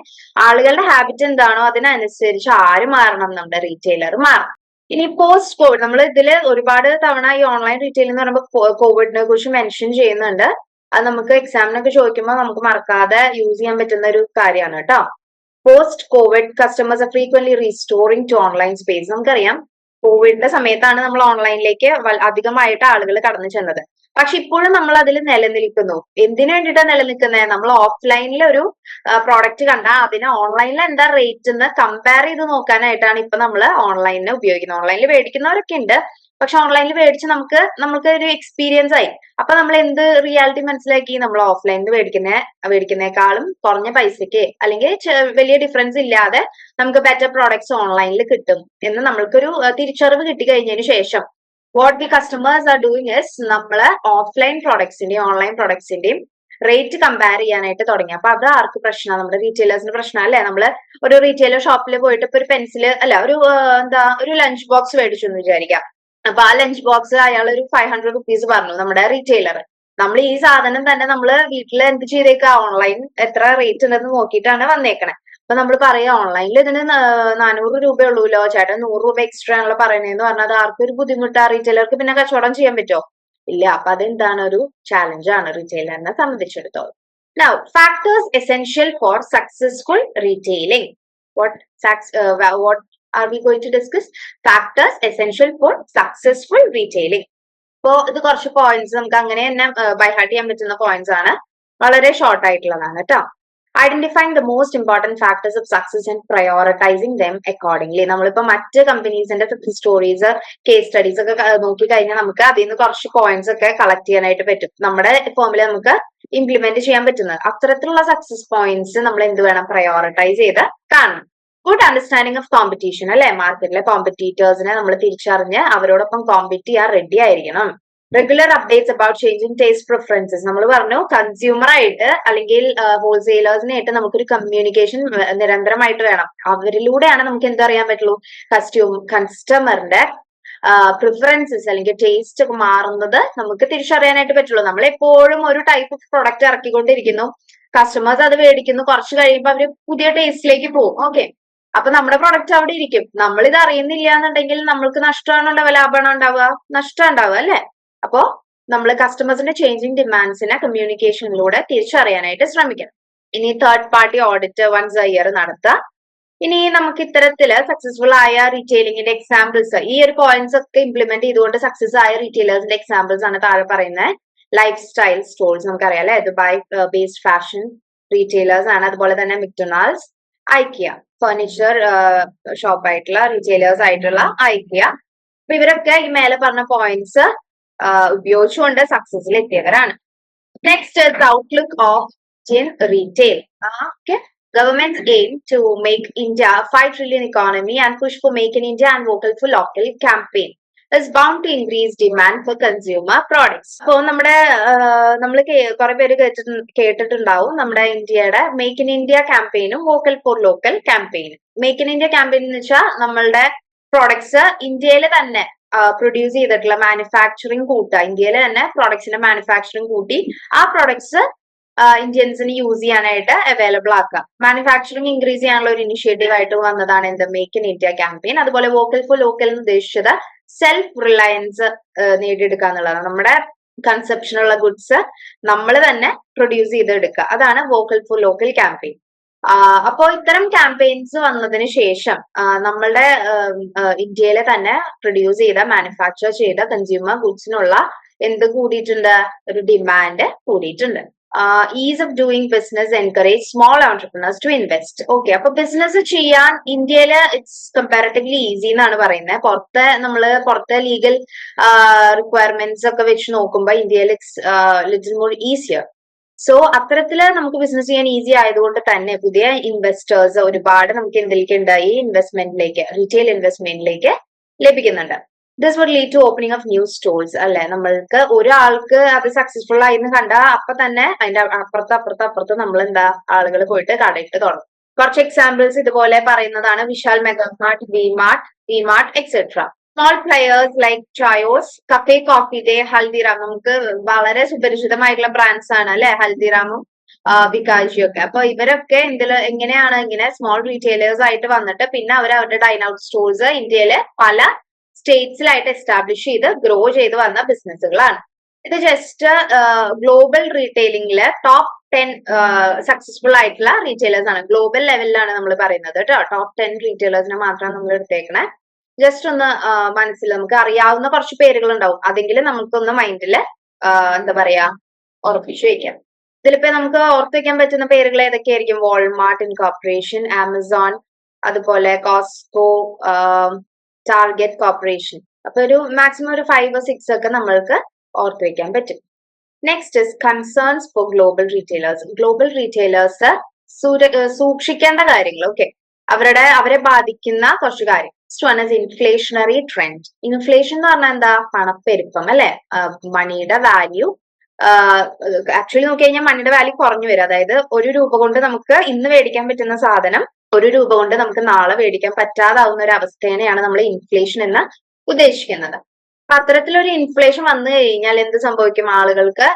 [SPEAKER 1] ആളുകളുടെ ഹാബിറ്റ് എന്താണോ അതിനനുസരിച്ച് ആര് മാറണം, നമ്മുടെ റീറ്റെയിലർ മാറണം. ഇനി പോസ്റ്റ് കോവിഡ്, നമ്മൾ ഇതില് ഒരുപാട് തവണ ഈ ഓൺലൈൻ റീറ്റെയിൽ എന്ന് പറയുമ്പോൾ കോവിഡിനെ കുറിച്ച് മെൻഷൻ ചെയ്യുന്നുണ്ട്. അത് നമുക്ക് എക്സാമിനൊക്കെ ചോദിക്കുമ്പോൾ നമുക്ക് മറക്കാതെ യൂസ് ചെയ്യാൻ പറ്റുന്ന ഒരു കാര്യമാണ് കേട്ടോ. Post covid customers are frequently restoring to online space. നമുക്കറിയാം കോവിഡിന്റെ സമയത്താണ് നമ്മൾ ഓൺലൈനിലേക്ക് അധികമായിട്ട് ആളുകൾ കടന്നു ചെന്നത്. പക്ഷെ ഇപ്പോഴും നമ്മൾ അതിൽ നിലനിൽക്കുന്നു. എന്തിനു വേണ്ടിയിട്ടാണ് നിലനിൽക്കുന്നത്? നമ്മൾ ഓഫ്ലൈനിൽ ഒരു പ്രോഡക്റ്റ് കണ്ടാൽ അതിന് ഓൺലൈനിൽ എന്താ റേറ്റ് എന്ന് കമ്പയർ ചെയ്ത് നോക്കാനായിട്ടാണ് ഇപ്പൊ നമ്മൾ ഓൺലൈനിൽ ഉപയോഗിക്കുന്നത്. ഓൺലൈനിൽ മേടിക്കുന്നവരൊക്കെ ഉണ്ട്, പക്ഷെ ഓൺലൈനിൽ മേടിച്ച് നമുക്ക് ഒരു എക്സ്പീരിയൻസ് ആയി. അപ്പൊ നമ്മൾ എന്ത് റിയാലിറ്റി മനസ്സിലാക്കി, നമ്മൾ ഓഫ്ലൈനിൽ മേടിക്കുന്നേക്കാളും കുറഞ്ഞ പൈസക്ക് അല്ലെങ്കിൽ വലിയ ഡിഫറൻസ് ഇല്ലാതെ നമുക്ക് ബെറ്റർ പ്രോഡക്ട്സ് ഓൺലൈനിൽ കിട്ടും എന്ന് നമ്മൾക്കൊരു തിരിച്ചറിവ് കിട്ടി കഴിഞ്ഞതിന് ശേഷം what the customers are doing is നമ്മള് ഓഫ്ലൈൻ പ്രോഡക്ട്സിന്റെയും ഓൺലൈൻ പ്രോഡക്ട്സിന്റെയും റേറ്റ് കമ്പയർ ചെയ്യാനായിട്ട് തുടങ്ങി. അപ്പൊ അത് ആർക്ക് പ്രശ്നമാണ്? നമ്മുടെ റീറ്റെയിലേഴ്സിന് പ്രശ്നം അല്ലെ? നമ്മള് ഒരു റീറ്റെയിലർ ഷോപ്പിൽ പോയിട്ട് ഇപ്പൊ ഒരു പെൻസിൽ അല്ല ഒരു ലഞ്ച് ബോക്സ് മേടിച്ചു എന്ന് വിചാരിക്കാം. അപ്പൊ ആ ലഞ്ച് ബോക്സ് അയാൾ ഒരു 500 റുപ്പീസ് പറഞ്ഞു, നമ്മുടെ റീറ്റെയിലർ. നമ്മൾ ഈ സാധനം തന്നെ നമ്മള് വീട്ടിൽ എന്ത് ചെയ്തേക്കാ, ഓൺലൈൻ എത്ര റേറ്റ് ഉണ്ടെന്ന് നോക്കിയിട്ടാണ് വന്നേക്കണേ. അപ്പൊ നമ്മൾ പറയാ ഓൺലൈനിൽ ഇതിന് 400 രൂപയുള്ളൂല്ലോ ചേട്ടൻ, 100 രൂപ എക്സ്ട്രാ ആണല്ലോ പറയണേന്ന് പറഞ്ഞാൽ അത് ആർക്കും ഒരു ബുദ്ധിമുട്ടാ? റീറ്റെയിലർക്ക് പിന്നെ കച്ചവടം ചെയ്യാൻ പറ്റുമോ? ഇല്ല. അപ്പൊ അതെന്താണ്, ഒരു ചാലഞ്ച് ആണ് റീറ്റെയിലറിനെ സംബന്ധിച്ചിടത്തോളം. Now, factors essential for successful retailing. What are we going to discuss? Factors essential for successful retailing. അപ്പോ ഇത് കുറച്ച് പോയിന്റ്സ് നമുക്ക് അങ്ങനെ തന്നെ ബൈ ഹാർട്ട് ചെയ്യാൻ പറ്റുന്ന പോയിന്റ്സ് ആണ്, വളരെ ഷോർട്ട് ആയിട്ടുള്ളതാണ് കേട്ടോ. Identifying the most important factors of success and prioritising dum accordingly. നമ്മളിപ്പോ മറ്റ് കമ്പനീസിന്റെ സക്സസ് സ്റ്റോറീസ്, കേസ് സ്റ്റഡീസ് ഒക്കെ നോക്കി കഴിഞ്ഞാൽ നമുക്ക് അതിൽ നിന്ന് കുറച്ച് പോയിന്റ്സ് ഒക്കെ കളക്ട് ചെയ്യാനായിട്ട് പറ്റും. നമ്മുടെ ഫോമിൽ നമുക്ക് ഇംപ്ലിമെന്റ് ചെയ്യാൻ പറ്റുന്നത് അത്തരത്തിലുള്ള സക്സസ് പോയിന്റ്സ് നമ്മൾ എന്ത് വേണം, പ്രയോറിറ്റൈസ് ചെയ്ത് കാണണം. ഗുഡ് അണ്ടർസ്റ്റാൻഡിങ് ഓഫ് കോമ്പറ്റീഷൻ അല്ലെ, മാർക്കറ്റിലെ കോമ്പറ്റീറ്റേഴ്സിനെ നമ്മൾ തിരിച്ചറിഞ്ഞ് അവരോടൊപ്പം കോമ്പറ്റ് ചെയ്യാൻ റെഡി ആയിരിക്കണം. Regular updates about changing taste preferences. നമ്മൾ പറഞ്ഞു കൺസ്യൂമർ ആയിട്ട് അല്ലെങ്കിൽ ഹോൾസെയിലേഴ്സിനായിട്ട് നമുക്കൊരു കമ്മ്യൂണിക്കേഷൻ നിരന്തരമായിട്ട് വേണം. അവരിലൂടെയാണ് നമുക്ക് എന്തറിയാൻ പറ്റുള്ളൂ, കസ്റ്റമറിന്റെ പ്രിഫറൻസസ് അല്ലെങ്കിൽ ടേസ്റ്റ് ഒക്കെ മാറുന്നത് നമുക്ക് തിരിച്ചറിയാനായിട്ട് പറ്റുള്ളൂ. നമ്മൾ എപ്പോഴും ഒരു ടൈപ്പ് ഓഫ് പ്രൊഡക്റ്റ് ഇറക്കിക്കൊണ്ടിരിക്കുന്നു, കസ്റ്റമേഴ്സ് അത് മേടിക്കുന്നു, കുറച്ച് കഴിയുമ്പോൾ അവര് പുതിയ ടേസ്റ്റിലേക്ക് പോകും. ഓക്കെ, അപ്പൊ നമ്മുടെ പ്രൊഡക്റ്റ് അവിടെ ഇരിക്കും. നമ്മൾ ഇത് അറിയുന്നില്ല എന്നുണ്ടെങ്കിൽ നമ്മൾക്ക് നഷ്ടമാണോ ഉണ്ടാവുക, ലാഭമാണോ ഉണ്ടാവുക? നഷ്ടം ഉണ്ടാവുക അല്ലെ? അപ്പോ നമ്മൾ കസ്റ്റമേഴ്സിന്റെ ചേഞ്ചിങ് ഡിമാൻഡ്സിനെ കമ്മ്യൂണിക്കേഷനിലൂടെ തിരിച്ചറിയാനായിട്ട് ശ്രമിക്കണം. ഇനി third party audit once a year നടത്തുക. ഇനി നമുക്ക് ഇത്തരത്തില് സക്സസ്ഫുൾ ആയ റീറ്റെയിലിംഗിന്റെ എക്സാമ്പിൾസ്, ഈ ഒരു പോയിന്റ്സ് ഒക്കെ ഇംപ്ലിമെന്റ് ചെയ്തുകൊണ്ട് സക്സസ് ആയ റീറ്റെയിലേഴ്സിന്റെ എക്സാമ്പിൾസ് ആണ് താഴെ പറയുന്നത്. ലൈഫ് സ്റ്റൈൽ സ്റ്റോഴ്സ് നമുക്കറിയാം അല്ലെ, ദുബായ് ബേസ്ഡ് ഫാഷൻ റീറ്റെയിലേഴ്സ് ആണ്. അതുപോലെ തന്നെ മെക്ഡൊണാൾഡ്സ്, ഐക്കിയ ഫർണിച്ചർ ഷോപ്പ് ആയിട്ടുള്ള റീറ്റെയിലേഴ്സ് ആയിട്ടുള്ള ഐക്കിയ. അപ്പൊ ഇവരൊക്കെ ഈ മേലെ പറഞ്ഞ പോയിന്റ്സ് ഉപയോഗിച്ചുകൊണ്ട് സക്സസിൽ എത്തിയവരാണ്. Next outlook of Indian retail. Okay, government's aim to make India a 5 trillion economy and push for Make in India and Vocal for Local campaign is bound to increase demand for consumer products. അപ്പോ നമ്മൾ കുറെ പേര് കേട്ടിട്ടുണ്ടാവും നമ്മുടെ ഇന്ത്യയുടെ മേക്ക് ഇൻ ഇന്ത്യ ക്യാമ്പയിനും വോക്കൽ ഫോർ ലോക്കൽ ക്യാമ്പയിനും. മേക്ക് ഇൻ ഇന്ത്യ ക്യാമ്പയിൻ എന്ന് വെച്ചാൽ നമ്മളുടെ പ്രോഡക്ട്സ് ഇന്ത്യയിൽ തന്നെ പ്രൊഡ്യൂസ് ചെയ്തിട്ടുള്ള മാനുഫാക്ചറിങ് കൂട്ടുക, ഇന്ത്യയിൽ തന്നെ പ്രോഡക്ട്സിന്റെ മാനുഫാക്ചറിങ് കൂട്ടി ആ പ്രോഡക്ട്സ് ഇന്ത്യൻസിന് യൂസ് ചെയ്യാനായിട്ട് അവൈലബിൾ ആക്കുക. മാനുഫാക്ചറിങ് ഇൻക്രീസ് ചെയ്യാനുള്ള ഒരു ഇനിഷ്യേറ്റീവ് ആയിട്ട് വന്നതാണ് എന്ത്, മേക്ക് ഇൻ ഇന്ത്യ ക്യാമ്പയിൻ. അതുപോലെ വോക്കൽ ഫോർ ലോക്കൽ എന്ന് ഉദ്ദേശിച്ചത് സെൽഫ് റിലയൻസ് നേടിയെടുക്കുക എന്നുള്ളതാണ്. നമ്മുടെ കൺസെപ്ഷനുള്ള ഗുഡ്സ് നമ്മൾ തന്നെ പ്രൊഡ്യൂസ് ചെയ്തെടുക്കുക, അതാണ് വോക്കൽ ഫോർ ലോക്കൽ ക്യാമ്പയിൻ. അപ്പോൾ ഇത്തരം ക്യാമ്പയിൻസ് വന്നതിന് ശേഷം നമ്മളുടെ ഇന്ത്യയിലെ തന്നെ പ്രൊഡ്യൂസ് ചെയ്ത മാനുഫാക്ചർ ചെയ്ത കൺസ്യൂമർ ഗുഡ്സിനുള്ള എന്ത് കൂടിയിട്ടുണ്ട്? ഒരു ഡിമാൻഡ് കൂടിയിട്ടുണ്ട്. Ease of doing business encourage small entrepreneurs to invest. Okay, അപ്പൊ ബിസിനസ് ചെയ്യാൻ ഇന്ത്യയില് ഇറ്റ്സ് കമ്പാരിറ്റീവ്ലി ഈസി എന്നാണ് പറയുന്നത്. പുറത്തെ ലീഗൽ റിക്വയർമെന്റ്സ് ഒക്കെ വെച്ച് നോക്കുമ്പോൾ ഇന്ത്യയിൽ it's little more easier. So അത്തരത്തില് നമുക്ക് ബിസിനസ് ചെയ്യാൻ ഈസി ആയതുകൊണ്ട് തന്നെ പുതിയ ഇൻവെസ്റ്റേഴ്സ് ഒരുപാട് നമുക്ക് എന്തിലേക്ക് ഉണ്ട്? ഈ ഇൻവെസ്റ്റ്മെന്റിലേക്ക്, റീറ്റെയിൽ ഇൻവെസ്റ്റ്മെന്റിലേക്ക് ലഭിക്കുന്നുണ്ട്. This would lead to opening of new stalls. അല്ലെ, നമ്മൾക്ക് ഒരാൾക്ക് അത് സക്സസ്ഫുൾ ആയിന്ന് കണ്ടാൽ അപ്പൊ തന്നെ അതിന്റെ അപ്പുറത്ത് നമ്മൾ എന്താ ആളുകൾ പോയിട്ട് കടയിട്ട് തുടങ്ങും. കുറച്ച് എക്സാമ്പിൾസ് ഇതുപോലെ പറയുന്നതാണ് Vishal Mega Mart, V Mart etcetera. Small players like Chaayos, Cafe Coffee Day, Haldiram. നമുക്ക് വളരെ സുപരിചിതമായിട്ടുള്ള ബ്രാൻഡ്സ് ആണ് അല്ലെ, ഹൽദിറാമും വികാജിയും ഒക്കെ. അപ്പൊ ഇവരൊക്കെ എങ്ങനെയാണ് ഇങ്ങനെ സ്മോൾ റീറ്റെയിലേഴ്സ് ആയിട്ട് വന്നിട്ട് പിന്നെ അവരുടെ ഡൈൻ ഔട്ട് സ്റ്റോഴ്സ് ഇന്ത്യയിലെ പല സ്റ്റേറ്റ്സിലായിട്ട് എസ്റ്റാബ്ലിഷ് ചെയ്ത് ഗ്രോ ചെയ്ത് വന്ന ബിസിനസ്സുകളാണ്. ഇത് ജസ്റ്റ് ഗ്ലോബൽ റീറ്റെയിലിംഗില് ടോപ്പ് 10 സക്സസ്ഫുൾ ആയിട്ടുള്ള റീറ്റെയിലേഴ്സ് ആണ്. ഗ്ലോബൽ ലെവലിലാണ് നമ്മൾ പറയുന്നത് കേട്ടോ. ടോപ്പ് 10 റീറ്റെയിലേഴ്സിനെ മാത്രമാണ് നമ്മൾ എടുത്തേക്കണേ. ജസ്റ്റ് ഒന്ന് മനസ്സിൽ നമുക്ക് അറിയാവുന്ന കുറച്ച് പേരുകൾ ഉണ്ടാവും, അതെങ്കിലും നമുക്കൊന്ന് മൈൻഡിൽ എന്താ പറയാ ഉറപ്പിച്ചു വെക്കാം. ഇതിലിപ്പോ നമുക്ക് ഓർത്തു വെക്കാൻ പറ്റുന്ന പേരുകൾ ഏതൊക്കെയായിരിക്കും? വാൾമാർട്ട് ഇൻകോർപ്പറേഷൻ, ആമസോൺ, അതുപോലെ കോസ്കോ, ടാർഗറ്റ് കോർപ്പറേഷൻ. അപ്പൊ ഒരു മാക്സിമം ഒരു 5 or 6 ഒക്കെ നമ്മൾക്ക് ഓർത്തു വെക്കാൻ പറ്റും. Next is concerns for global retailers. Global retailers സൂക്ഷിക്കേണ്ട കാര്യങ്ങൾ. ഓക്കെ, അവരെ ബാധിക്കുന്ന കുറച്ച് കാര്യം. One is inflationary trend. Inflation എന്ന് പറഞ്ഞാൽ എന്താ? പണപ്പെരുപ്പം അല്ലെ, മണിയുടെ വാല്യൂ. ആക്ച്വലി നോക്കി കഴിഞ്ഞാൽ മണിയുടെ വാല്യൂ കുറഞ്ഞു വരും. അതായത് 1 രൂപ കൊണ്ട് നമുക്ക് ഇന്ന് മേടിക്കാൻ പറ്റുന്ന സാധനം 1 രൂപ കൊണ്ട് നമുക്ക് നാളെ മേടിക്കാൻ പറ്റാതാവുന്ന ഒരു അവസ്ഥേനെയാണ് നമ്മൾ ഇൻഫ്ലേഷൻ എന്ന് ഉദ്ദേശിക്കുന്നത്. അപ്പൊ അത്തരത്തിലൊരു ഇൻഫ്ലേഷൻ വന്നു കഴിഞ്ഞാൽ എന്ത് സംഭവിക്കും? ആളുകൾക്ക്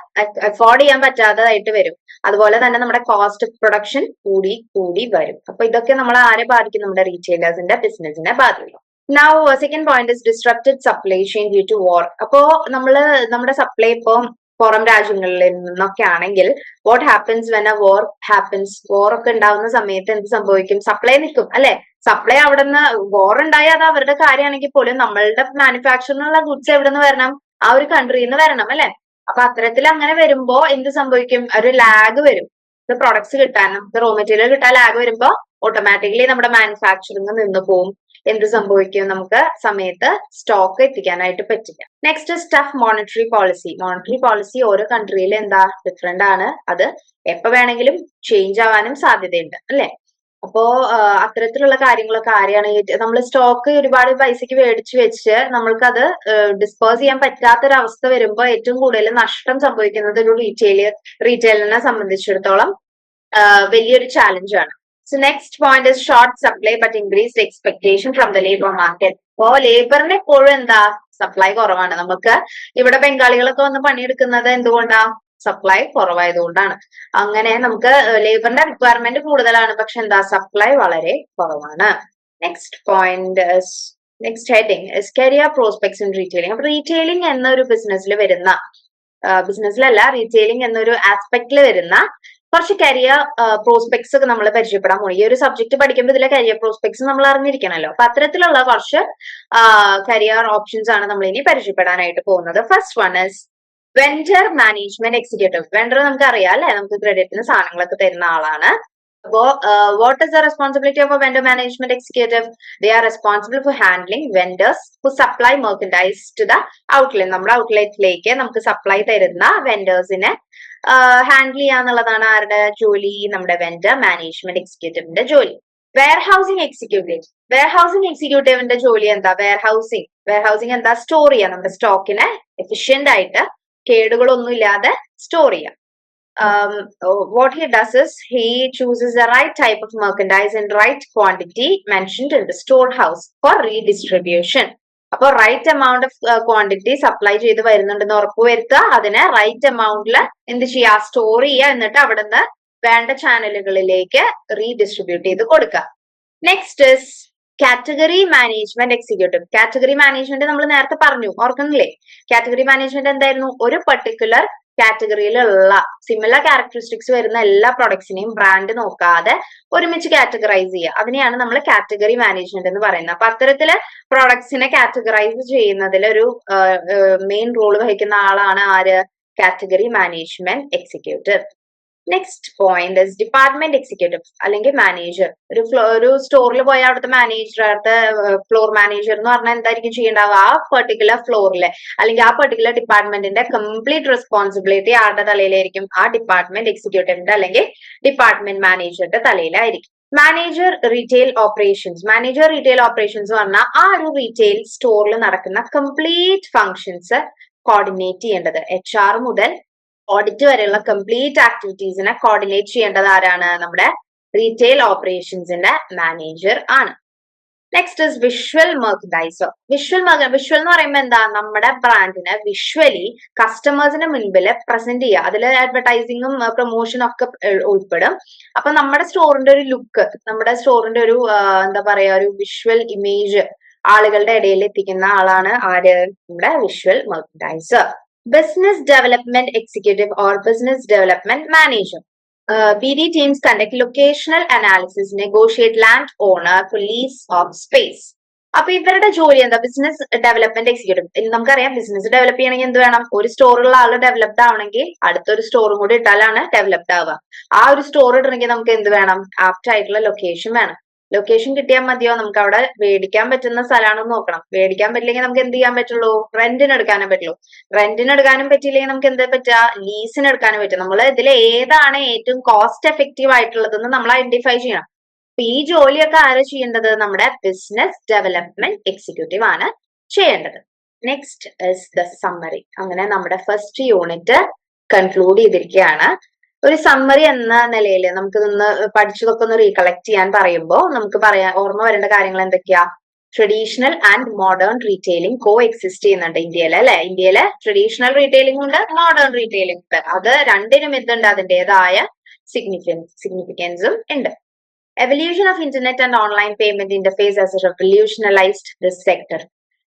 [SPEAKER 1] അഫോർഡ് ചെയ്യാൻ പറ്റാത്തതായിട്ട് വരും. അതുപോലെ തന്നെ നമ്മുടെ കോസ്റ്റ് ഓഫ് പ്രൊഡക്ഷൻ കൂടി വരും. അപ്പൊ ഇതൊക്കെ നമ്മൾ ആരെ ബാധിക്കും? നമ്മുടെ റീറ്റെയിലേഴ്സിന്റെ ബിസിനസിനെ ബാധിക്കും. Now second point is disrupted supply chain due to war. അപ്പോ നമ്മുടെ സപ്ലൈ ഇപ്പം പുറം രാജ്യങ്ങളിൽ നിന്നൊക്കെ ആണെങ്കിൽ what happens when a war happens? War ഒക്കെ ഉണ്ടാവുന്ന സമയത്ത് എന്ത് സംഭവിക്കും? സപ്ലൈ നിൽക്കും അല്ലെ. സപ്ലൈ അവിടെ നിന്ന് വാർ ഉണ്ടായി അത് അവരുടെ കാര്യമാണെങ്കിൽ പോലും നമ്മളുടെ മാനുഫാക്ചറിനുള്ള ഗുഡ്സ് എവിടെ നിന്ന് വരണം? ആ ഒരു കൺട്രിയിൽ നിന്ന് വരണം അല്ലെ. അപ്പൊ അത്തരത്തിൽ അങ്ങനെ വരുമ്പോ എന്ത് സംഭവിക്കും? ഒരു ലാഗ് വരും. ഇത് പ്രൊഡക്ട്സ് കിട്ടാൻ, നമുക്ക് റോ മെറ്റീരിയൽ കിട്ടാൻ ലാഗ് വരുമ്പോ ഓട്ടോമാറ്റിക്കലി നമ്മുടെ മാനുഫാക്ചറിങ് നിന്ന് പോകും. എന്ത് സംഭവിക്കും? നമുക്ക് സമയത്ത് സ്റ്റോക്ക് എത്തിക്കാനായിട്ട് പറ്റില്ല. Next stuff monetary policy. Monetary policy ഓരോ കൺട്രിയിൽ എന്താ ഡിഫറെന്റ് ആണ്. അത് എപ്പോ വേണമെങ്കിലും ചേഞ്ച് ആവാനും സാധ്യതയുണ്ട് അല്ലെ. അപ്പോ അത്തരത്തിലുള്ള കാര്യങ്ങളൊക്കെ ആരെയാണ് നമ്മൾ സ്റ്റോക്ക് ഒരുപാട് പൈസക്ക് മേടിച്ചു വെച്ച് നമ്മൾക്കത് ഡിസ്പോസ് ചെയ്യാൻ പറ്റാത്തൊരവസ്ഥ വരുമ്പോൾ ഏറ്റവും കൂടുതൽ നഷ്ടം സംഭവിക്കുന്നത് ഒരു റീറ്റെയിലിനെ സംബന്ധിച്ചിടത്തോളം വലിയൊരു ചാലഞ്ചാണ്. So next point is short supply but increased expectation from the labor market. അപ്പോ ലേബറിന് എപ്പോഴും എന്താ? സപ്ലൈ കുറവാണ്. നമുക്ക് ഇവിടെ ബംഗാളികളൊക്കെ വന്ന് പണിയെടുക്കുന്നത് എന്തുകൊണ്ടാ? സപ്ലൈ കുറവായതുകൊണ്ടാണ്. അങ്ങനെ നമുക്ക് ലേബറിന്റെ റിക്വയർമെന്റ് കൂടുതലാണ്, പക്ഷെ എന്താ? സപ്ലൈ വളരെ കുറവാണ്. Next point, next heading is career prospects in retailing. അപ്പൊ റീറ്റെയിലിംഗ് എന്നൊരു ബിസിനസ്സിലല്ല റീറ്റെയിലിംഗ് എന്നൊരു ആസ്പെക്റ്റിൽ വരുന്ന കുറച്ച് കരിയർ പ്രോസ്പെക്ട്സ് ഒക്കെ നമ്മൾ പരിചയപ്പെടാൻ പോകും. ഈ ഒരു സബ്ജക്ട് പഠിക്കുമ്പോൾ ഇതിലെ കരിയർ പ്രോസ്പെക്ട്സ് നമ്മൾ അറിഞ്ഞിരിക്കണമല്ലോ. അപ്പൊ അത്തരത്തിലുള്ള കുറച്ച് കരിയർ ഓപ്ഷൻസ് ആണ് നമ്മൾ ഇനി പരിചയപ്പെടാനായിട്ട് പോകുന്നത്. First one is vendor management executive. Vendor നമുക്ക് അറിയാം അല്ലെ, നമുക്ക് ക്രെഡിറ്റിന് സാധനങ്ങളൊക്കെ തരുന്ന ആളാണ്. അപ്പോ what is the responsibility of a vendor management executive? They are responsible for handling vendors who supply merchandise to the outlet. നമ്മുടെ ഔട്ട്ലെറ്റിലേക്ക് നമുക്ക് സപ്ലൈ തരുന്ന വെൻഡേഴ്സിനെ ഹാൻഡിൽ ചെയ്യാന്നുള്ളതാണ് ആരുടെ ജോലി? നമ്മുടെ വെൻഡർ മാനേജ്മെന്റ് എക്സിക്യൂട്ടീവിന്റെ ജോലി. വെയർഹൌസിംഗ് എക്സിക്യൂട്ടീവിന്റെ ജോലി എന്താ? വെയർഹൌസിംഗ് എന്താ? സ്റ്റോർ ചെയ്യാം. നമ്മുടെ സ്റ്റോക്കിനെ എഫിഷ്യന്റ് ആയിട്ട് കേടുകളൊന്നും ഇല്ലാതെ സ്റ്റോർ ചെയ്യാം. What he does is he chooses the right type of merchandise in right quantity mentioned in the storehouse for redistribution. അപ്പൊ right amount of quantity supply ചെയ്ത് വരുന്നുണ്ടെന്ന് ഉറപ്പുവരുത്തുക. അതിനെ റൈറ്റ് എമൗണ്ടിൽ എന്ത് ചെയ്യുക? സ്റ്റോർ ചെയ്യുക. എന്നിട്ട് അവിടെ നിന്ന് വേണ്ട ചാനലുകളിലേക്ക് റീഡിസ്ട്രിബ്യൂട്ട് ചെയ്ത് കൊടുക്കുക. Next is category management executive. Category management നമ്മൾ നേരത്തെ പറഞ്ഞു, ഓർക്കുന്നില്ലേ? കാറ്റഗറി മാനേജ്മെന്റ് എന്തായിരുന്നു? ഒരു പർട്ടിക്കുലർ കാറ്റഗറിയിലുള്ള സിമിലർ ക്യാരക്ടറിസ്റ്റിക്സ് വരുന്ന എല്ലാ പ്രൊഡക്ട്സിനെയും ബ്രാൻഡ് നോക്കാതെ ഒരുമിച്ച് കാറ്റഗറൈസ് ചെയ്യുക. അതിനെയാണ് നമ്മൾ കാറ്റഗറി മാനേജ്മെന്റ് എന്ന് പറയുന്നത്. അപ്പൊ അത്തരത്തില് പ്രൊഡക്ട്സിനെ കാറ്റഗറൈസ് ചെയ്യുന്നതിൽ ഒരു മെയിൻ റോൾ വഹിക്കുന്ന ആളാണ് ആര്? Category management executive. Next point is department executive അല്ലെങ്കിൽ മാനേജർ. ഒരു സ്റ്റോറിൽ പോയ അവിടുത്തെ മാനേജർ, അവിടുത്തെ ഫ്ലോർ മാനേജർ എന്ന് പറഞ്ഞാൽ എന്തായിരിക്കും ചെയ്യേണ്ടാവുക? ആ പെർട്ടിക്കുലർ ഫ്ലോറിലെ അല്ലെങ്കിൽ ആ പെർട്ടിക്കുലർ ഡിപ്പാർട്ട്മെന്റിന്റെ കംപ്ലീറ്റ് റെസ്പോൺസിബിലിറ്റി ആരുടെ തലയിലായിരിക്കും? ആ ഡിപ്പാർട്ട്മെന്റ് എക്സിക്യൂട്ടീവിന്റെ അല്ലെങ്കിൽ ഡിപ്പാർട്ട്മെന്റ് മാനേജറുടെ തലയിലായിരിക്കും. Manager retail operations. Manager retail operations പറഞ്ഞാൽ ആ ഒരു റീറ്റെയിൽ സ്റ്റോറിൽ നടക്കുന്ന കംപ്ലീറ്റ് ഫങ്ഷൻസ് കോർഡിനേറ്റ് ചെയ്യേണ്ടത്, HR മുതൽ ഓഡിറ്റ് വരെയുള്ള കംപ്ലീറ്റ് ആക്ടിവിറ്റീസിനെ കോർഡിനേറ്റ് ചെയ്യേണ്ടത് ആരാണ്? നമ്മുടെ റീറ്റെയിൽ ഓപ്പറേഷൻസിന്റെ മാനേജർ ആണ്. Next is visual merchandiser. Visual എന്ന് പറയുമ്പോൾ എന്താ? നമ്മുടെ ബ്രാൻഡിനെ വിഷ്വലി കസ്റ്റമേഴ്സിന്റെ മുൻപിൽ പ്രസന്റ് ചെയ്യുക. അതിൽ അഡ്വർടൈസിങ്ങും പ്രൊമോഷനും ഒക്കെ ഉൾപ്പെടും. അപ്പൊ നമ്മുടെ സ്റ്റോറിന്റെ ഒരു ലുക്ക്, നമ്മുടെ സ്റ്റോറിന്റെ ഒരു എന്താ പറയാ, ഒരു വിഷ്വൽ ഇമേജ് ആളുകളുടെ ഇടയിൽ എത്തിക്കുന്ന ആളാണ് ആര്? നമ്മുടെ visual മെർക്കൻഡൈസർ. Business Development Executive or Business Development Manager. BD teams conduct locational analysis, negotiate land owner for lease of space. അപ്പൊ ഇവരുടെ ജോലി എന്താ? Business development executive. നമുക്കറിയാം ബിസിനസ് ഡെവലപ്പ് ചെയ്യണമെങ്കിൽ എന്ത് വേണം? ഒരു സ്റ്റോറുള്ള ആള് ഡെവലപ്ഡ് ആവണമെങ്കിൽ അടുത്തൊരു സ്റ്റോറും കൂടി ഇട്ടാലാണ് ഡെവലപ്ഡ് ആവുക. ആ ഒരു സ്റ്റോർ ഇടണമെങ്കിൽ നമുക്ക് എന്ത് വേണം? ആപ്റ്റ് ആയിട്ടുള്ള ലൊക്കേഷൻ വേണം. ലൊക്കേഷൻ കിട്ടിയാൽ മതിയോ? നമുക്ക് അവിടെ മേടിക്കാൻ പറ്റുന്ന സ്ഥലമാണെന്ന് നോക്കണം. മേടിക്കാൻ പറ്റില്ലെങ്കിൽ നമുക്ക് എന്ത് ചെയ്യാൻ പറ്റുള്ളൂ? റെന്റിന് എടുക്കാനും പറ്റുള്ളൂ. റെന്റിന് എടുക്കാനും പറ്റിയില്ലെങ്കിൽ നമുക്ക് എന്താ പറ്റുക? ലീസിന് എടുക്കാനും പറ്റും. നമ്മൾ ഇതിൽ ഏതാണ് ഏറ്റവും കോസ്റ്റ് എഫക്റ്റീവ് ആയിട്ടുള്ളതെന്ന് നമ്മൾ ഐഡന്റിഫൈ ചെയ്യണം. അപ്പൊ ഈ ജോലിയൊക്കെ ആരാ ചെയ്യേണ്ടത്? നമ്മുടെ ബിസിനസ് ഡെവലപ്മെന്റ് എക്സിക്യൂട്ടീവ് ആണ് ചെയ്യേണ്ടത്. Next is the summary. അങ്ങനെ നമ്മുടെ ഫസ്റ്റ് യൂണിറ്റ് കൺക്ലൂഡ് ചെയ്തിരിക്കുകയാണ്. ഒരു സമ്മറി എന്ന നിലയിൽ നമുക്ക് നിന്ന് പഠിച്ചതൊക്കെ ഒന്ന് റീകളക്ട് ചെയ്യാൻ പറയുമ്പോൾ നമുക്ക് ഓർമ്മ വരേണ്ട കാര്യങ്ങൾ എന്തൊക്കെയാ? Traditional and modern retailing coexist ചെയ്യുന്നുണ്ട് ഇന്ത്യയിൽ, അല്ലെ? ഇന്ത്യയില് ട്രഡീഷണൽ റീറ്റെയിലിംഗ് ഉണ്ട്, മോഡേൺ റീറ്റെയിലിംഗ് ഉണ്ട്. അത് രണ്ടിനും എന്തുണ്ട്? അതിൻ്റെതായ സിഗ്നിഫിക്കൻസും ഉണ്ട്. Evolution of internet and online payment interface has revolutionised this sector.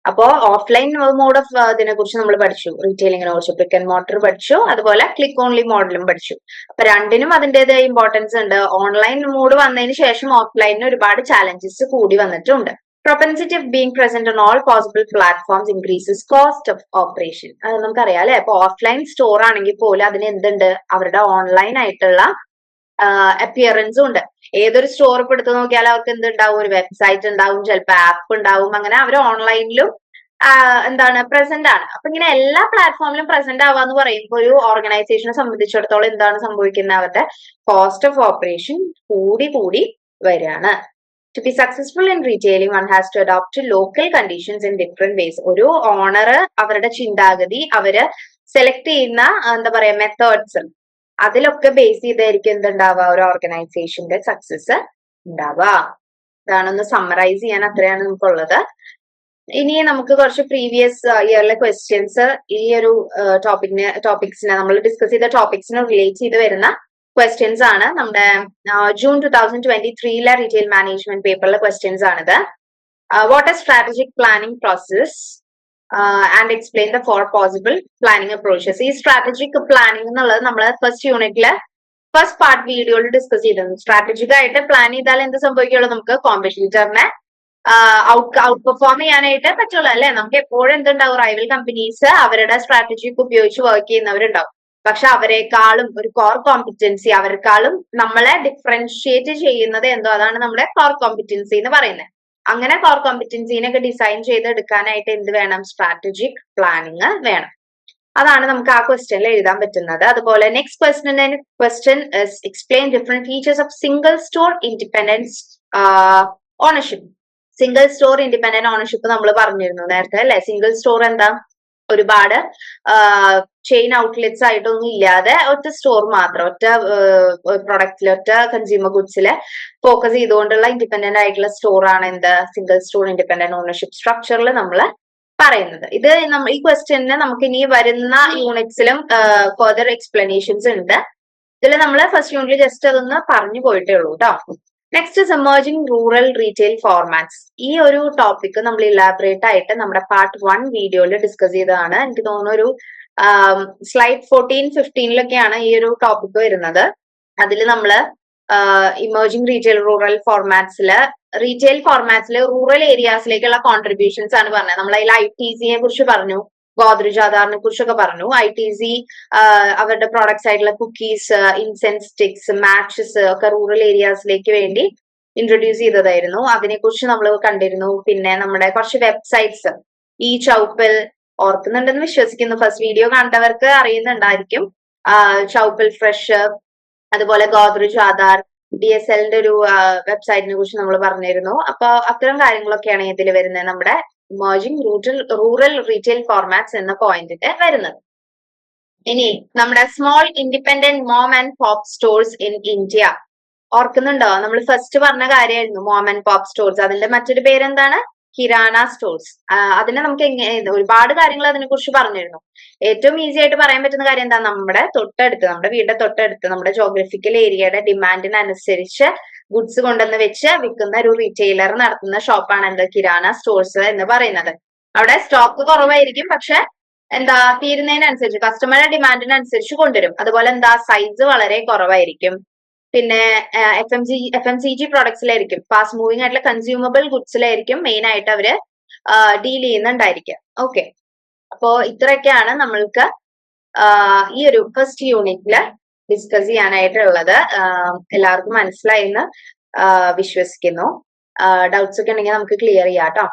[SPEAKER 1] അപ്പോ ഓഫ്ലൈൻ മോഡ് ഓഫ് ഇതിനെ കുറിച്ച് നമ്മൾ പഠിച്ചു, റീറ്റെയിലിങ്ങിനെ കുറിച്ച് ബ്രിക്ക് ആൻഡ് മോട്ടർ പഠിച്ചു, അതുപോലെ ക്ലിക്ക് ഓൺലി മോഡലും പഠിച്ചു. അപ്പൊ രണ്ടിനും അതിൻ്റെതായ ഇമ്പോർട്ടൻസ് ഉണ്ട്. ഓൺലൈൻ മോഡ് വന്നതിന് ശേഷം ഓഫ്ലൈനിന് ഒരുപാട് ചാലഞ്ചസ് കൂടി വന്നിട്ടുണ്ട്. propensity of being present on all possible platforms increases cost of operation. അത് നമുക്കറിയാം, അല്ലെ? അപ്പൊ ഓഫ്ലൈൻ സ്റ്റോർ ആണെങ്കിൽ പോലും അതിന് എന്തുണ്ട്? അവരുടെ ഓൺലൈൻ ആയിട്ടുള്ള അപ്പിയറൻസും ഉണ്ട്. ഏതൊരു സ്റ്റോർ ഇപ്പൊ എടുത്ത് നോക്കിയാൽ അവർക്ക് എന്തുണ്ടാവും? ഒരു വെബ്സൈറ്റ് ഉണ്ടാവും, ചിലപ്പോൾ ആപ്പ് ഉണ്ടാവും. അങ്ങനെ അവർ ഓൺലൈനിലും എന്താണ് പ്രസന്റ് ആണ്. അപ്പൊ ഇങ്ങനെ എല്ലാ പ്ലാറ്റ്ഫോമിലും പ്രസന്റ് ആവാന്ന് പറയുമ്പോൾ ഒരു ഓർഗനൈസേഷനെ സംബന്ധിച്ചിടത്തോളം എന്താണ് സംഭവിക്കുന്നത്? അവരുടെ കോസ്റ്റ് ഓഫ് ഓപ്പറേഷൻ കൂടി വരികയാണ്. To be successful in retailing, one has to adopt to local conditions in different ways. ഒരു ഓണർ അവരുടെ ചിന്താഗതി, അവര് സെലക്ട് ചെയ്യുന്ന എന്താ പറയാ മെത്തേഡ്സ്, അതിലൊക്കെ ബേസ് ചെയ്തായിരിക്കും എന്തുണ്ടാവുക? ഒരു ഓർഗനൈസേഷന്റെ സക്സസ് ഉണ്ടാവുക. ഇതാണൊന്ന് സമ്മറൈസ് ചെയ്യാൻ അത്രയാണ് നമുക്കുള്ളത്. ഇനി നമുക്ക് കുറച്ച് പ്രീവിയസ് ഇയറിലെ ക്വസ്റ്റ്യൻസ് ഈ ഒരു ടോപ്പിക്സിനെ നമ്മൾ ഡിസ്കസ് ചെയ്ത ടോപ്പിക്സിനെ റിലേറ്റ് ചെയ്ത് വരുന്ന ക്വസ്റ്റ്യൻസ് ആണ്. നമ്മുടെ ജൂൺ 2023 റീറ്റെയിൽ മാനേജ്മെന്റ് പേപ്പറിലെ ക്വസ്റ്റ്യൻസ് ആണിത്. What is strategic planning process and explain the 4 possible planning approaches. ഈ സ്ട്രാറ്റജിക് പ്ലാനിംഗ് എന്നുള്ളത് നമ്മൾ ഫസ്റ്റ് യൂണിറ്റില് ഫസ്റ്റ് പാർട്ട് വീഡിയോയിൽ ഡിസ്കസ് ചെയ്തിരുന്നു. സ്ട്രാറ്റജിക് ആയിട്ട് പ്ലാൻ ചെയ്താൽ എന്ത് സംഭവിക്കുള്ളൂ? നമുക്ക് കോമ്പറ്റീറ്ററിനെ ഔട്ട് പെർഫോം ചെയ്യാനായിട്ട് പറ്റുള്ളൂ, അല്ലെ? നമുക്ക് എപ്പോഴും എന്തുണ്ടാവും? റൈവൽ കമ്പനീസ് അവരുടെ സ്ട്രാറ്റജിക്ക് ഉപയോഗിച്ച് വർക്ക് ചെയ്യുന്നവരുണ്ടാവും. പക്ഷെ അവരെക്കാളും ഒരു കോർ കോമ്പിറ്റൻസി, അവരെക്കാളും നമ്മളെ ഡിഫറൻഷിയേറ്റ് ചെയ്യുന്നത് എന്തോ അതാണ് നമ്മുടെ കോർ കോമ്പിറ്റൻസി എന്ന് പറയുന്നത്. അങ്ങനെ കോർ കോമ്പിറ്റൻസിനൊക്കെ ഡിസൈൻ ചെയ്തെടുക്കാനായിട്ട് എന്ത് വേണം? സ്ട്രാറ്റജിക് പ്ലാനിങ് വേണം. അതാണ് നമുക്ക് ആ ക്വസ്റ്റ്യനിൽ എഴുതാൻ പറ്റുന്നത്. അതുപോലെ next question is explain different features of single store independence ownership. Single store independent ownership നമ്മൾ പറഞ്ഞിരുന്നു നേരത്തെ, അല്ലെ? സിംഗിൾ സ്റ്റോർ എന്താ? ഒരുപാട് ചെയിൻ ഔട്ട്ലെറ്റ്സ് ആയിട്ടൊന്നും ഇല്ലാതെ ഒറ്റ സ്റ്റോർ മാത്രം, ഒറ്റ പ്രൊഡക്റ്റിൽ, ഒറ്റ കൺസ്യൂമർ ഗുഡ്സില് ഫോക്കസ് ചെയ്തുകൊണ്ടുള്ള ഇൻഡിപെൻഡന്റ് ആയിട്ടുള്ള സ്റ്റോർ ആണ് എന്ത്? സിംഗിൾ സ്റ്റോർ ഇൻഡിപെൻഡന്റ് ഓണർഷിപ്പ് സ്ട്രക്ചറിൽ നമ്മൾ പറയുന്നത്. ഇത് ഈ ക്വസ്റ്റ്യന് നമുക്ക് ഇനി വരുന്ന യൂണിറ്റ്സിലും ഫർദർ എക്സ്പ്ലനേഷൻസ് ഉണ്ട്. ഇതിൽ നമ്മൾ ഫസ്റ്റ് യൂണിറ്റിൽ ജസ്റ്റ് അതൊന്ന് പറഞ്ഞു പോയിട്ടേ ഉള്ളൂ കേട്ടോ. Next is emerging rural retail formats. ഈ ഒരു ടോപ്പിക് നമ്മൾ ഇലാബറേറ്റ് ആയിട്ട് നമ്മുടെ പാർട്ട് 1 വീഡിയോയിൽ ഡിസ്കസ് ചെയ്തതാണ്. എനിക്ക് തോന്നുന്നു ഒരു സ്ലൈഡ് 14-15 ഈ ഒരു ടോപ്പിക് വരുന്നത്. അതിൽ നമ്മള് ഇമേർജിംഗ് റീറ്റെയിൽ റൂറൽ ഫോർമാറ്റ്സില് റൂറൽ ഏരിയാസിലേക്കുള്ള കോൺട്രിബ്യൂഷൻസ് ആണ് പറഞ്ഞത്. നമ്മൾ അതിൽ ITZയെ കുറിച്ച് പറഞ്ഞു, ഗോദ്രേജ് ആധാറിനെ കുറിച്ചൊക്കെ പറഞ്ഞു. ITZ അവരുടെ പ്രോഡക്ട്സ് ആയിട്ടുള്ള കുക്കീസ്, ഇൻസെൻസ് സ്റ്റിക്സ്, മാച്ചസ് ഒക്കെ റൂറൽ ഏരിയാസിലേക്ക് വേണ്ടി ഇൻട്രൊഡ്യൂസ് ചെയ്തതായിരുന്നു. അതിനെക്കുറിച്ച് നമ്മൾ കണ്ടിരുന്നു. പിന്നെ നമ്മുടെ കുറച്ച് വെബ്സൈറ്റ്സ്, ഈ ചൗപ്പൽ ഓർക്കുന്നുണ്ടെന്ന് വിശ്വസിക്കുന്നു. ഫസ്റ്റ് വീഡിയോ കണ്ടവർക്ക് അറിയുന്നുണ്ടായിരിക്കും. ചൗപ്പൽ ഫ്രഷ്, അതുപോലെ ഗോദ്രേജ് ആധാർ, DSLന്റെ ഒരു വെബ്സൈറ്റിനെ കുറിച്ച് നമ്മൾ പറഞ്ഞിരുന്നു. അപ്പൊ അത്തരം കാര്യങ്ങളൊക്കെയാണ് ഇതിൽ വരുന്നത്, നമ്മുടെ ഇമേർജിംഗ് റൂറൽ റീറ്റെയിൽ ഫോർമാറ്റ്സ് എന്ന പോയിന്റിന്റെ വരുന്നത്. ഇനി നമ്മുടെ small independent mom and pop stores in India ഓർക്കുന്നുണ്ടോ? നമ്മൾ ഫസ്റ്റ് പറഞ്ഞ കാര്യമായിരുന്നു മോം ആൻഡ് പോപ്പ് സ്റ്റോഴ്സ്. അതിന്റെ മറ്റൊരു പേരെന്താണ്? കിരാന സ്റ്റോഴ്സ്. അതിനെ നമുക്ക് ഒരുപാട് കാര്യങ്ങൾ അതിനെ കുറിച്ച് പറഞ്ഞിരുന്നു. ഏറ്റവും ഈസി ആയിട്ട് പറയാൻ പറ്റുന്ന കാര്യം എന്താ? നമ്മുടെ വീടിന്റെ തൊട്ടടുത്ത് നമ്മുടെ ജോഗ്രഫിക്കൽ ഏരിയയുടെ ഡിമാൻഡിനനുസരിച്ച് ഗുഡ്സ് കൊണ്ടുവന്ന് വെച്ച് വിൽക്കുന്ന ഒരു റീറ്റെയിലർ നടത്തുന്ന ഷോപ്പാണ് എന്ത്? കിരാന സ്റ്റോഴ്സ് എന്ന് പറയുന്നത്. അവിടെ സ്റ്റോക്ക് കുറവായിരിക്കും, പക്ഷെ തീരുന്നതിനനുസരിച്ച് കസ്റ്റമറുടെ ഡിമാൻഡിനനുസരിച്ച് കൊണ്ടുവരും. അതുപോലെ സൈസ് വളരെ കുറവായിരിക്കും. പിന്നെ FMCG പ്രോഡക്ട്സിലായിരിക്കും, ഫാസ്റ്റ് മൂവിംഗ് ആയിട്ടുള്ള കൺസ്യൂമബിൾ ഗുഡ്സിലായിരിക്കും മെയിൻ ആയിട്ട് അവര് ഡീൽ ചെയ്യുന്നുണ്ടായിരിക്കുക. ഓക്കെ, അപ്പോ ഇത്രയൊക്കെയാണ് നമ്മൾക്ക് ഈ ഒരു ഫസ്റ്റ് യൂണിറ്റില് ഡിസ്കസ് ചെയ്യാനായിട്ടുള്ളത്. എല്ലാവർക്കും മനസ്സിലായെന്ന് വിശ്വസിക്കുന്നു. ഡൗട്ട്സ് ഒക്കെ ഉണ്ടെങ്കിൽ നമുക്ക് ക്ലിയർ ചെയ്യാം കേട്ടോ.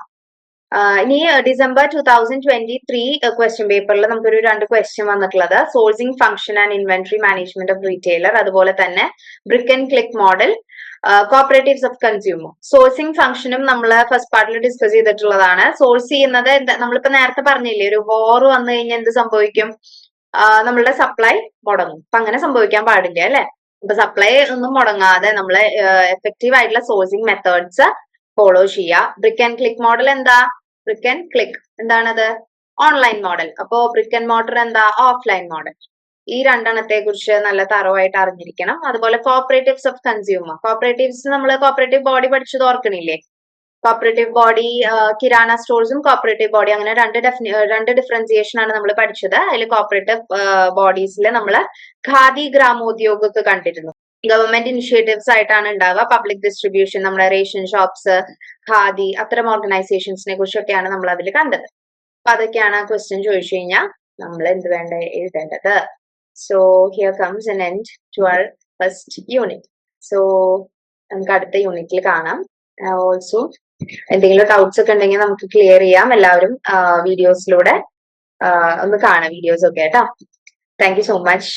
[SPEAKER 1] ഇനി ഡിസംബർ 2023 ക്വസ്റ്റ്യൻ പേപ്പറിൽ നമുക്കൊരു 2 ക്വസ്റ്റ്യൻ വന്നിട്ടുള്ളത് sourcing function and inventory management of retailer, അതുപോലെ തന്നെ brick and click model, cooperatives of consumer. Sourcing ഫംഗ്ഷനും നമ്മൾ ഫസ്റ്റ് പാർട്ടിൽ ഡിസ്കസ് ചെയ്തിട്ടുള്ളതാണ്. സോഴ്സ് ചെയ്യുന്നത് നമ്മളിപ്പോ നേരത്തെ പറഞ്ഞില്ലേ, ഒരു വോർ വന്നു കഴിഞ്ഞാൽ എന്ത് സംഭവിക്കും? നമ്മളുടെ സപ്ലൈ മുടങ്ങും. അപ്പൊ അങ്ങനെ സംഭവിക്കാൻ പാടില്ല അല്ലെ? അപ്പൊ സപ്ലൈ ഒന്നും മുടങ്ങാതെ നമ്മള് എഫക്റ്റീവ് ആയിട്ടുള്ള സോഴ്സിംഗ് മെത്തേഡ്സ് ഫോളോ ചെയ്യുക. ബ്രിക്ക് ആൻഡ് ക്ലിക്ക് മോഡൽ എന്താ? ബ്രിക്ക് ആൻഡ് ക്ലിക്ക് എന്താണത്? Online model. അപ്പോ ബ്രിക്ക് ആൻഡ് മോട്ടർ എന്താ? Offline model. ഈ രണ്ടെണ്ണത്തെ കുറിച്ച് നല്ല തറവായിട്ട് അറിഞ്ഞിരിക്കണം. അതുപോലെ കോപ്പറേറ്റീവ്സ് ഓഫ് കൺസ്യൂമർ. കോപ്പറേറ്റീവ്സ് നമ്മൾ കോപ്പറേറ്റീവ് ബോഡി പഠിച്ചത് ഓർക്കണില്ലേ? കോപ്പറേറ്റീവ് ബോഡി, കിരാന സ്റ്റോഴ്സും കോപ്പറേറ്റീവ് ബോഡി, അങ്ങനെ രണ്ട് ഡിഫറൻസിയേഷൻ ആണ് നമ്മൾ പഠിച്ചത്. അതിൽ കോപ്പറേറ്റീവ് ബോഡീസിൽ നമ്മൾ ഖാദി ഗ്രാമോദ്योग ഒക്കെ കണ്ടിരുന്നു. ഗവൺമെന്റ് ഇനിഷ്യേറ്റീവ്സ് ആയിട്ടാണ് ഉണ്ടാവുക. പബ്ലിക് ഡിസ്ട്രിബ്യൂഷൻ, നമ്മുടെ റേഷൻ ഷോപ്സ്, ഖാദി, അത്തരം ഓർഗനൈസേഷൻസിനെ കുറിച്ചൊക്കെയാണ് നമ്മൾ അതിൽ കണ്ടത്. അപ്പൊ അതൊക്കെയാണ് ക്വസ്റ്റ്യൻ ചോദിച്ചു കഴിഞ്ഞാൽ നമ്മൾ എന്ത് എഴുതേണ്ടത്. So here comes an end to our first unit. സോ നമുക്ക് അടുത്ത യൂണിറ്റിൽ കാണാം. ഓൾസോ എന്തെങ്കിലും ഡൗട്ട്സ് ഒക്കെ ഉണ്ടെങ്കിൽ നമുക്ക് ക്ലിയർ ചെയ്യാം. എല്ലാവരും വീഡിയോസിലൂടെ ഒന്ന് കാണാം വീഡിയോസ് ഒക്കെ കേട്ടോ. Thank you so much.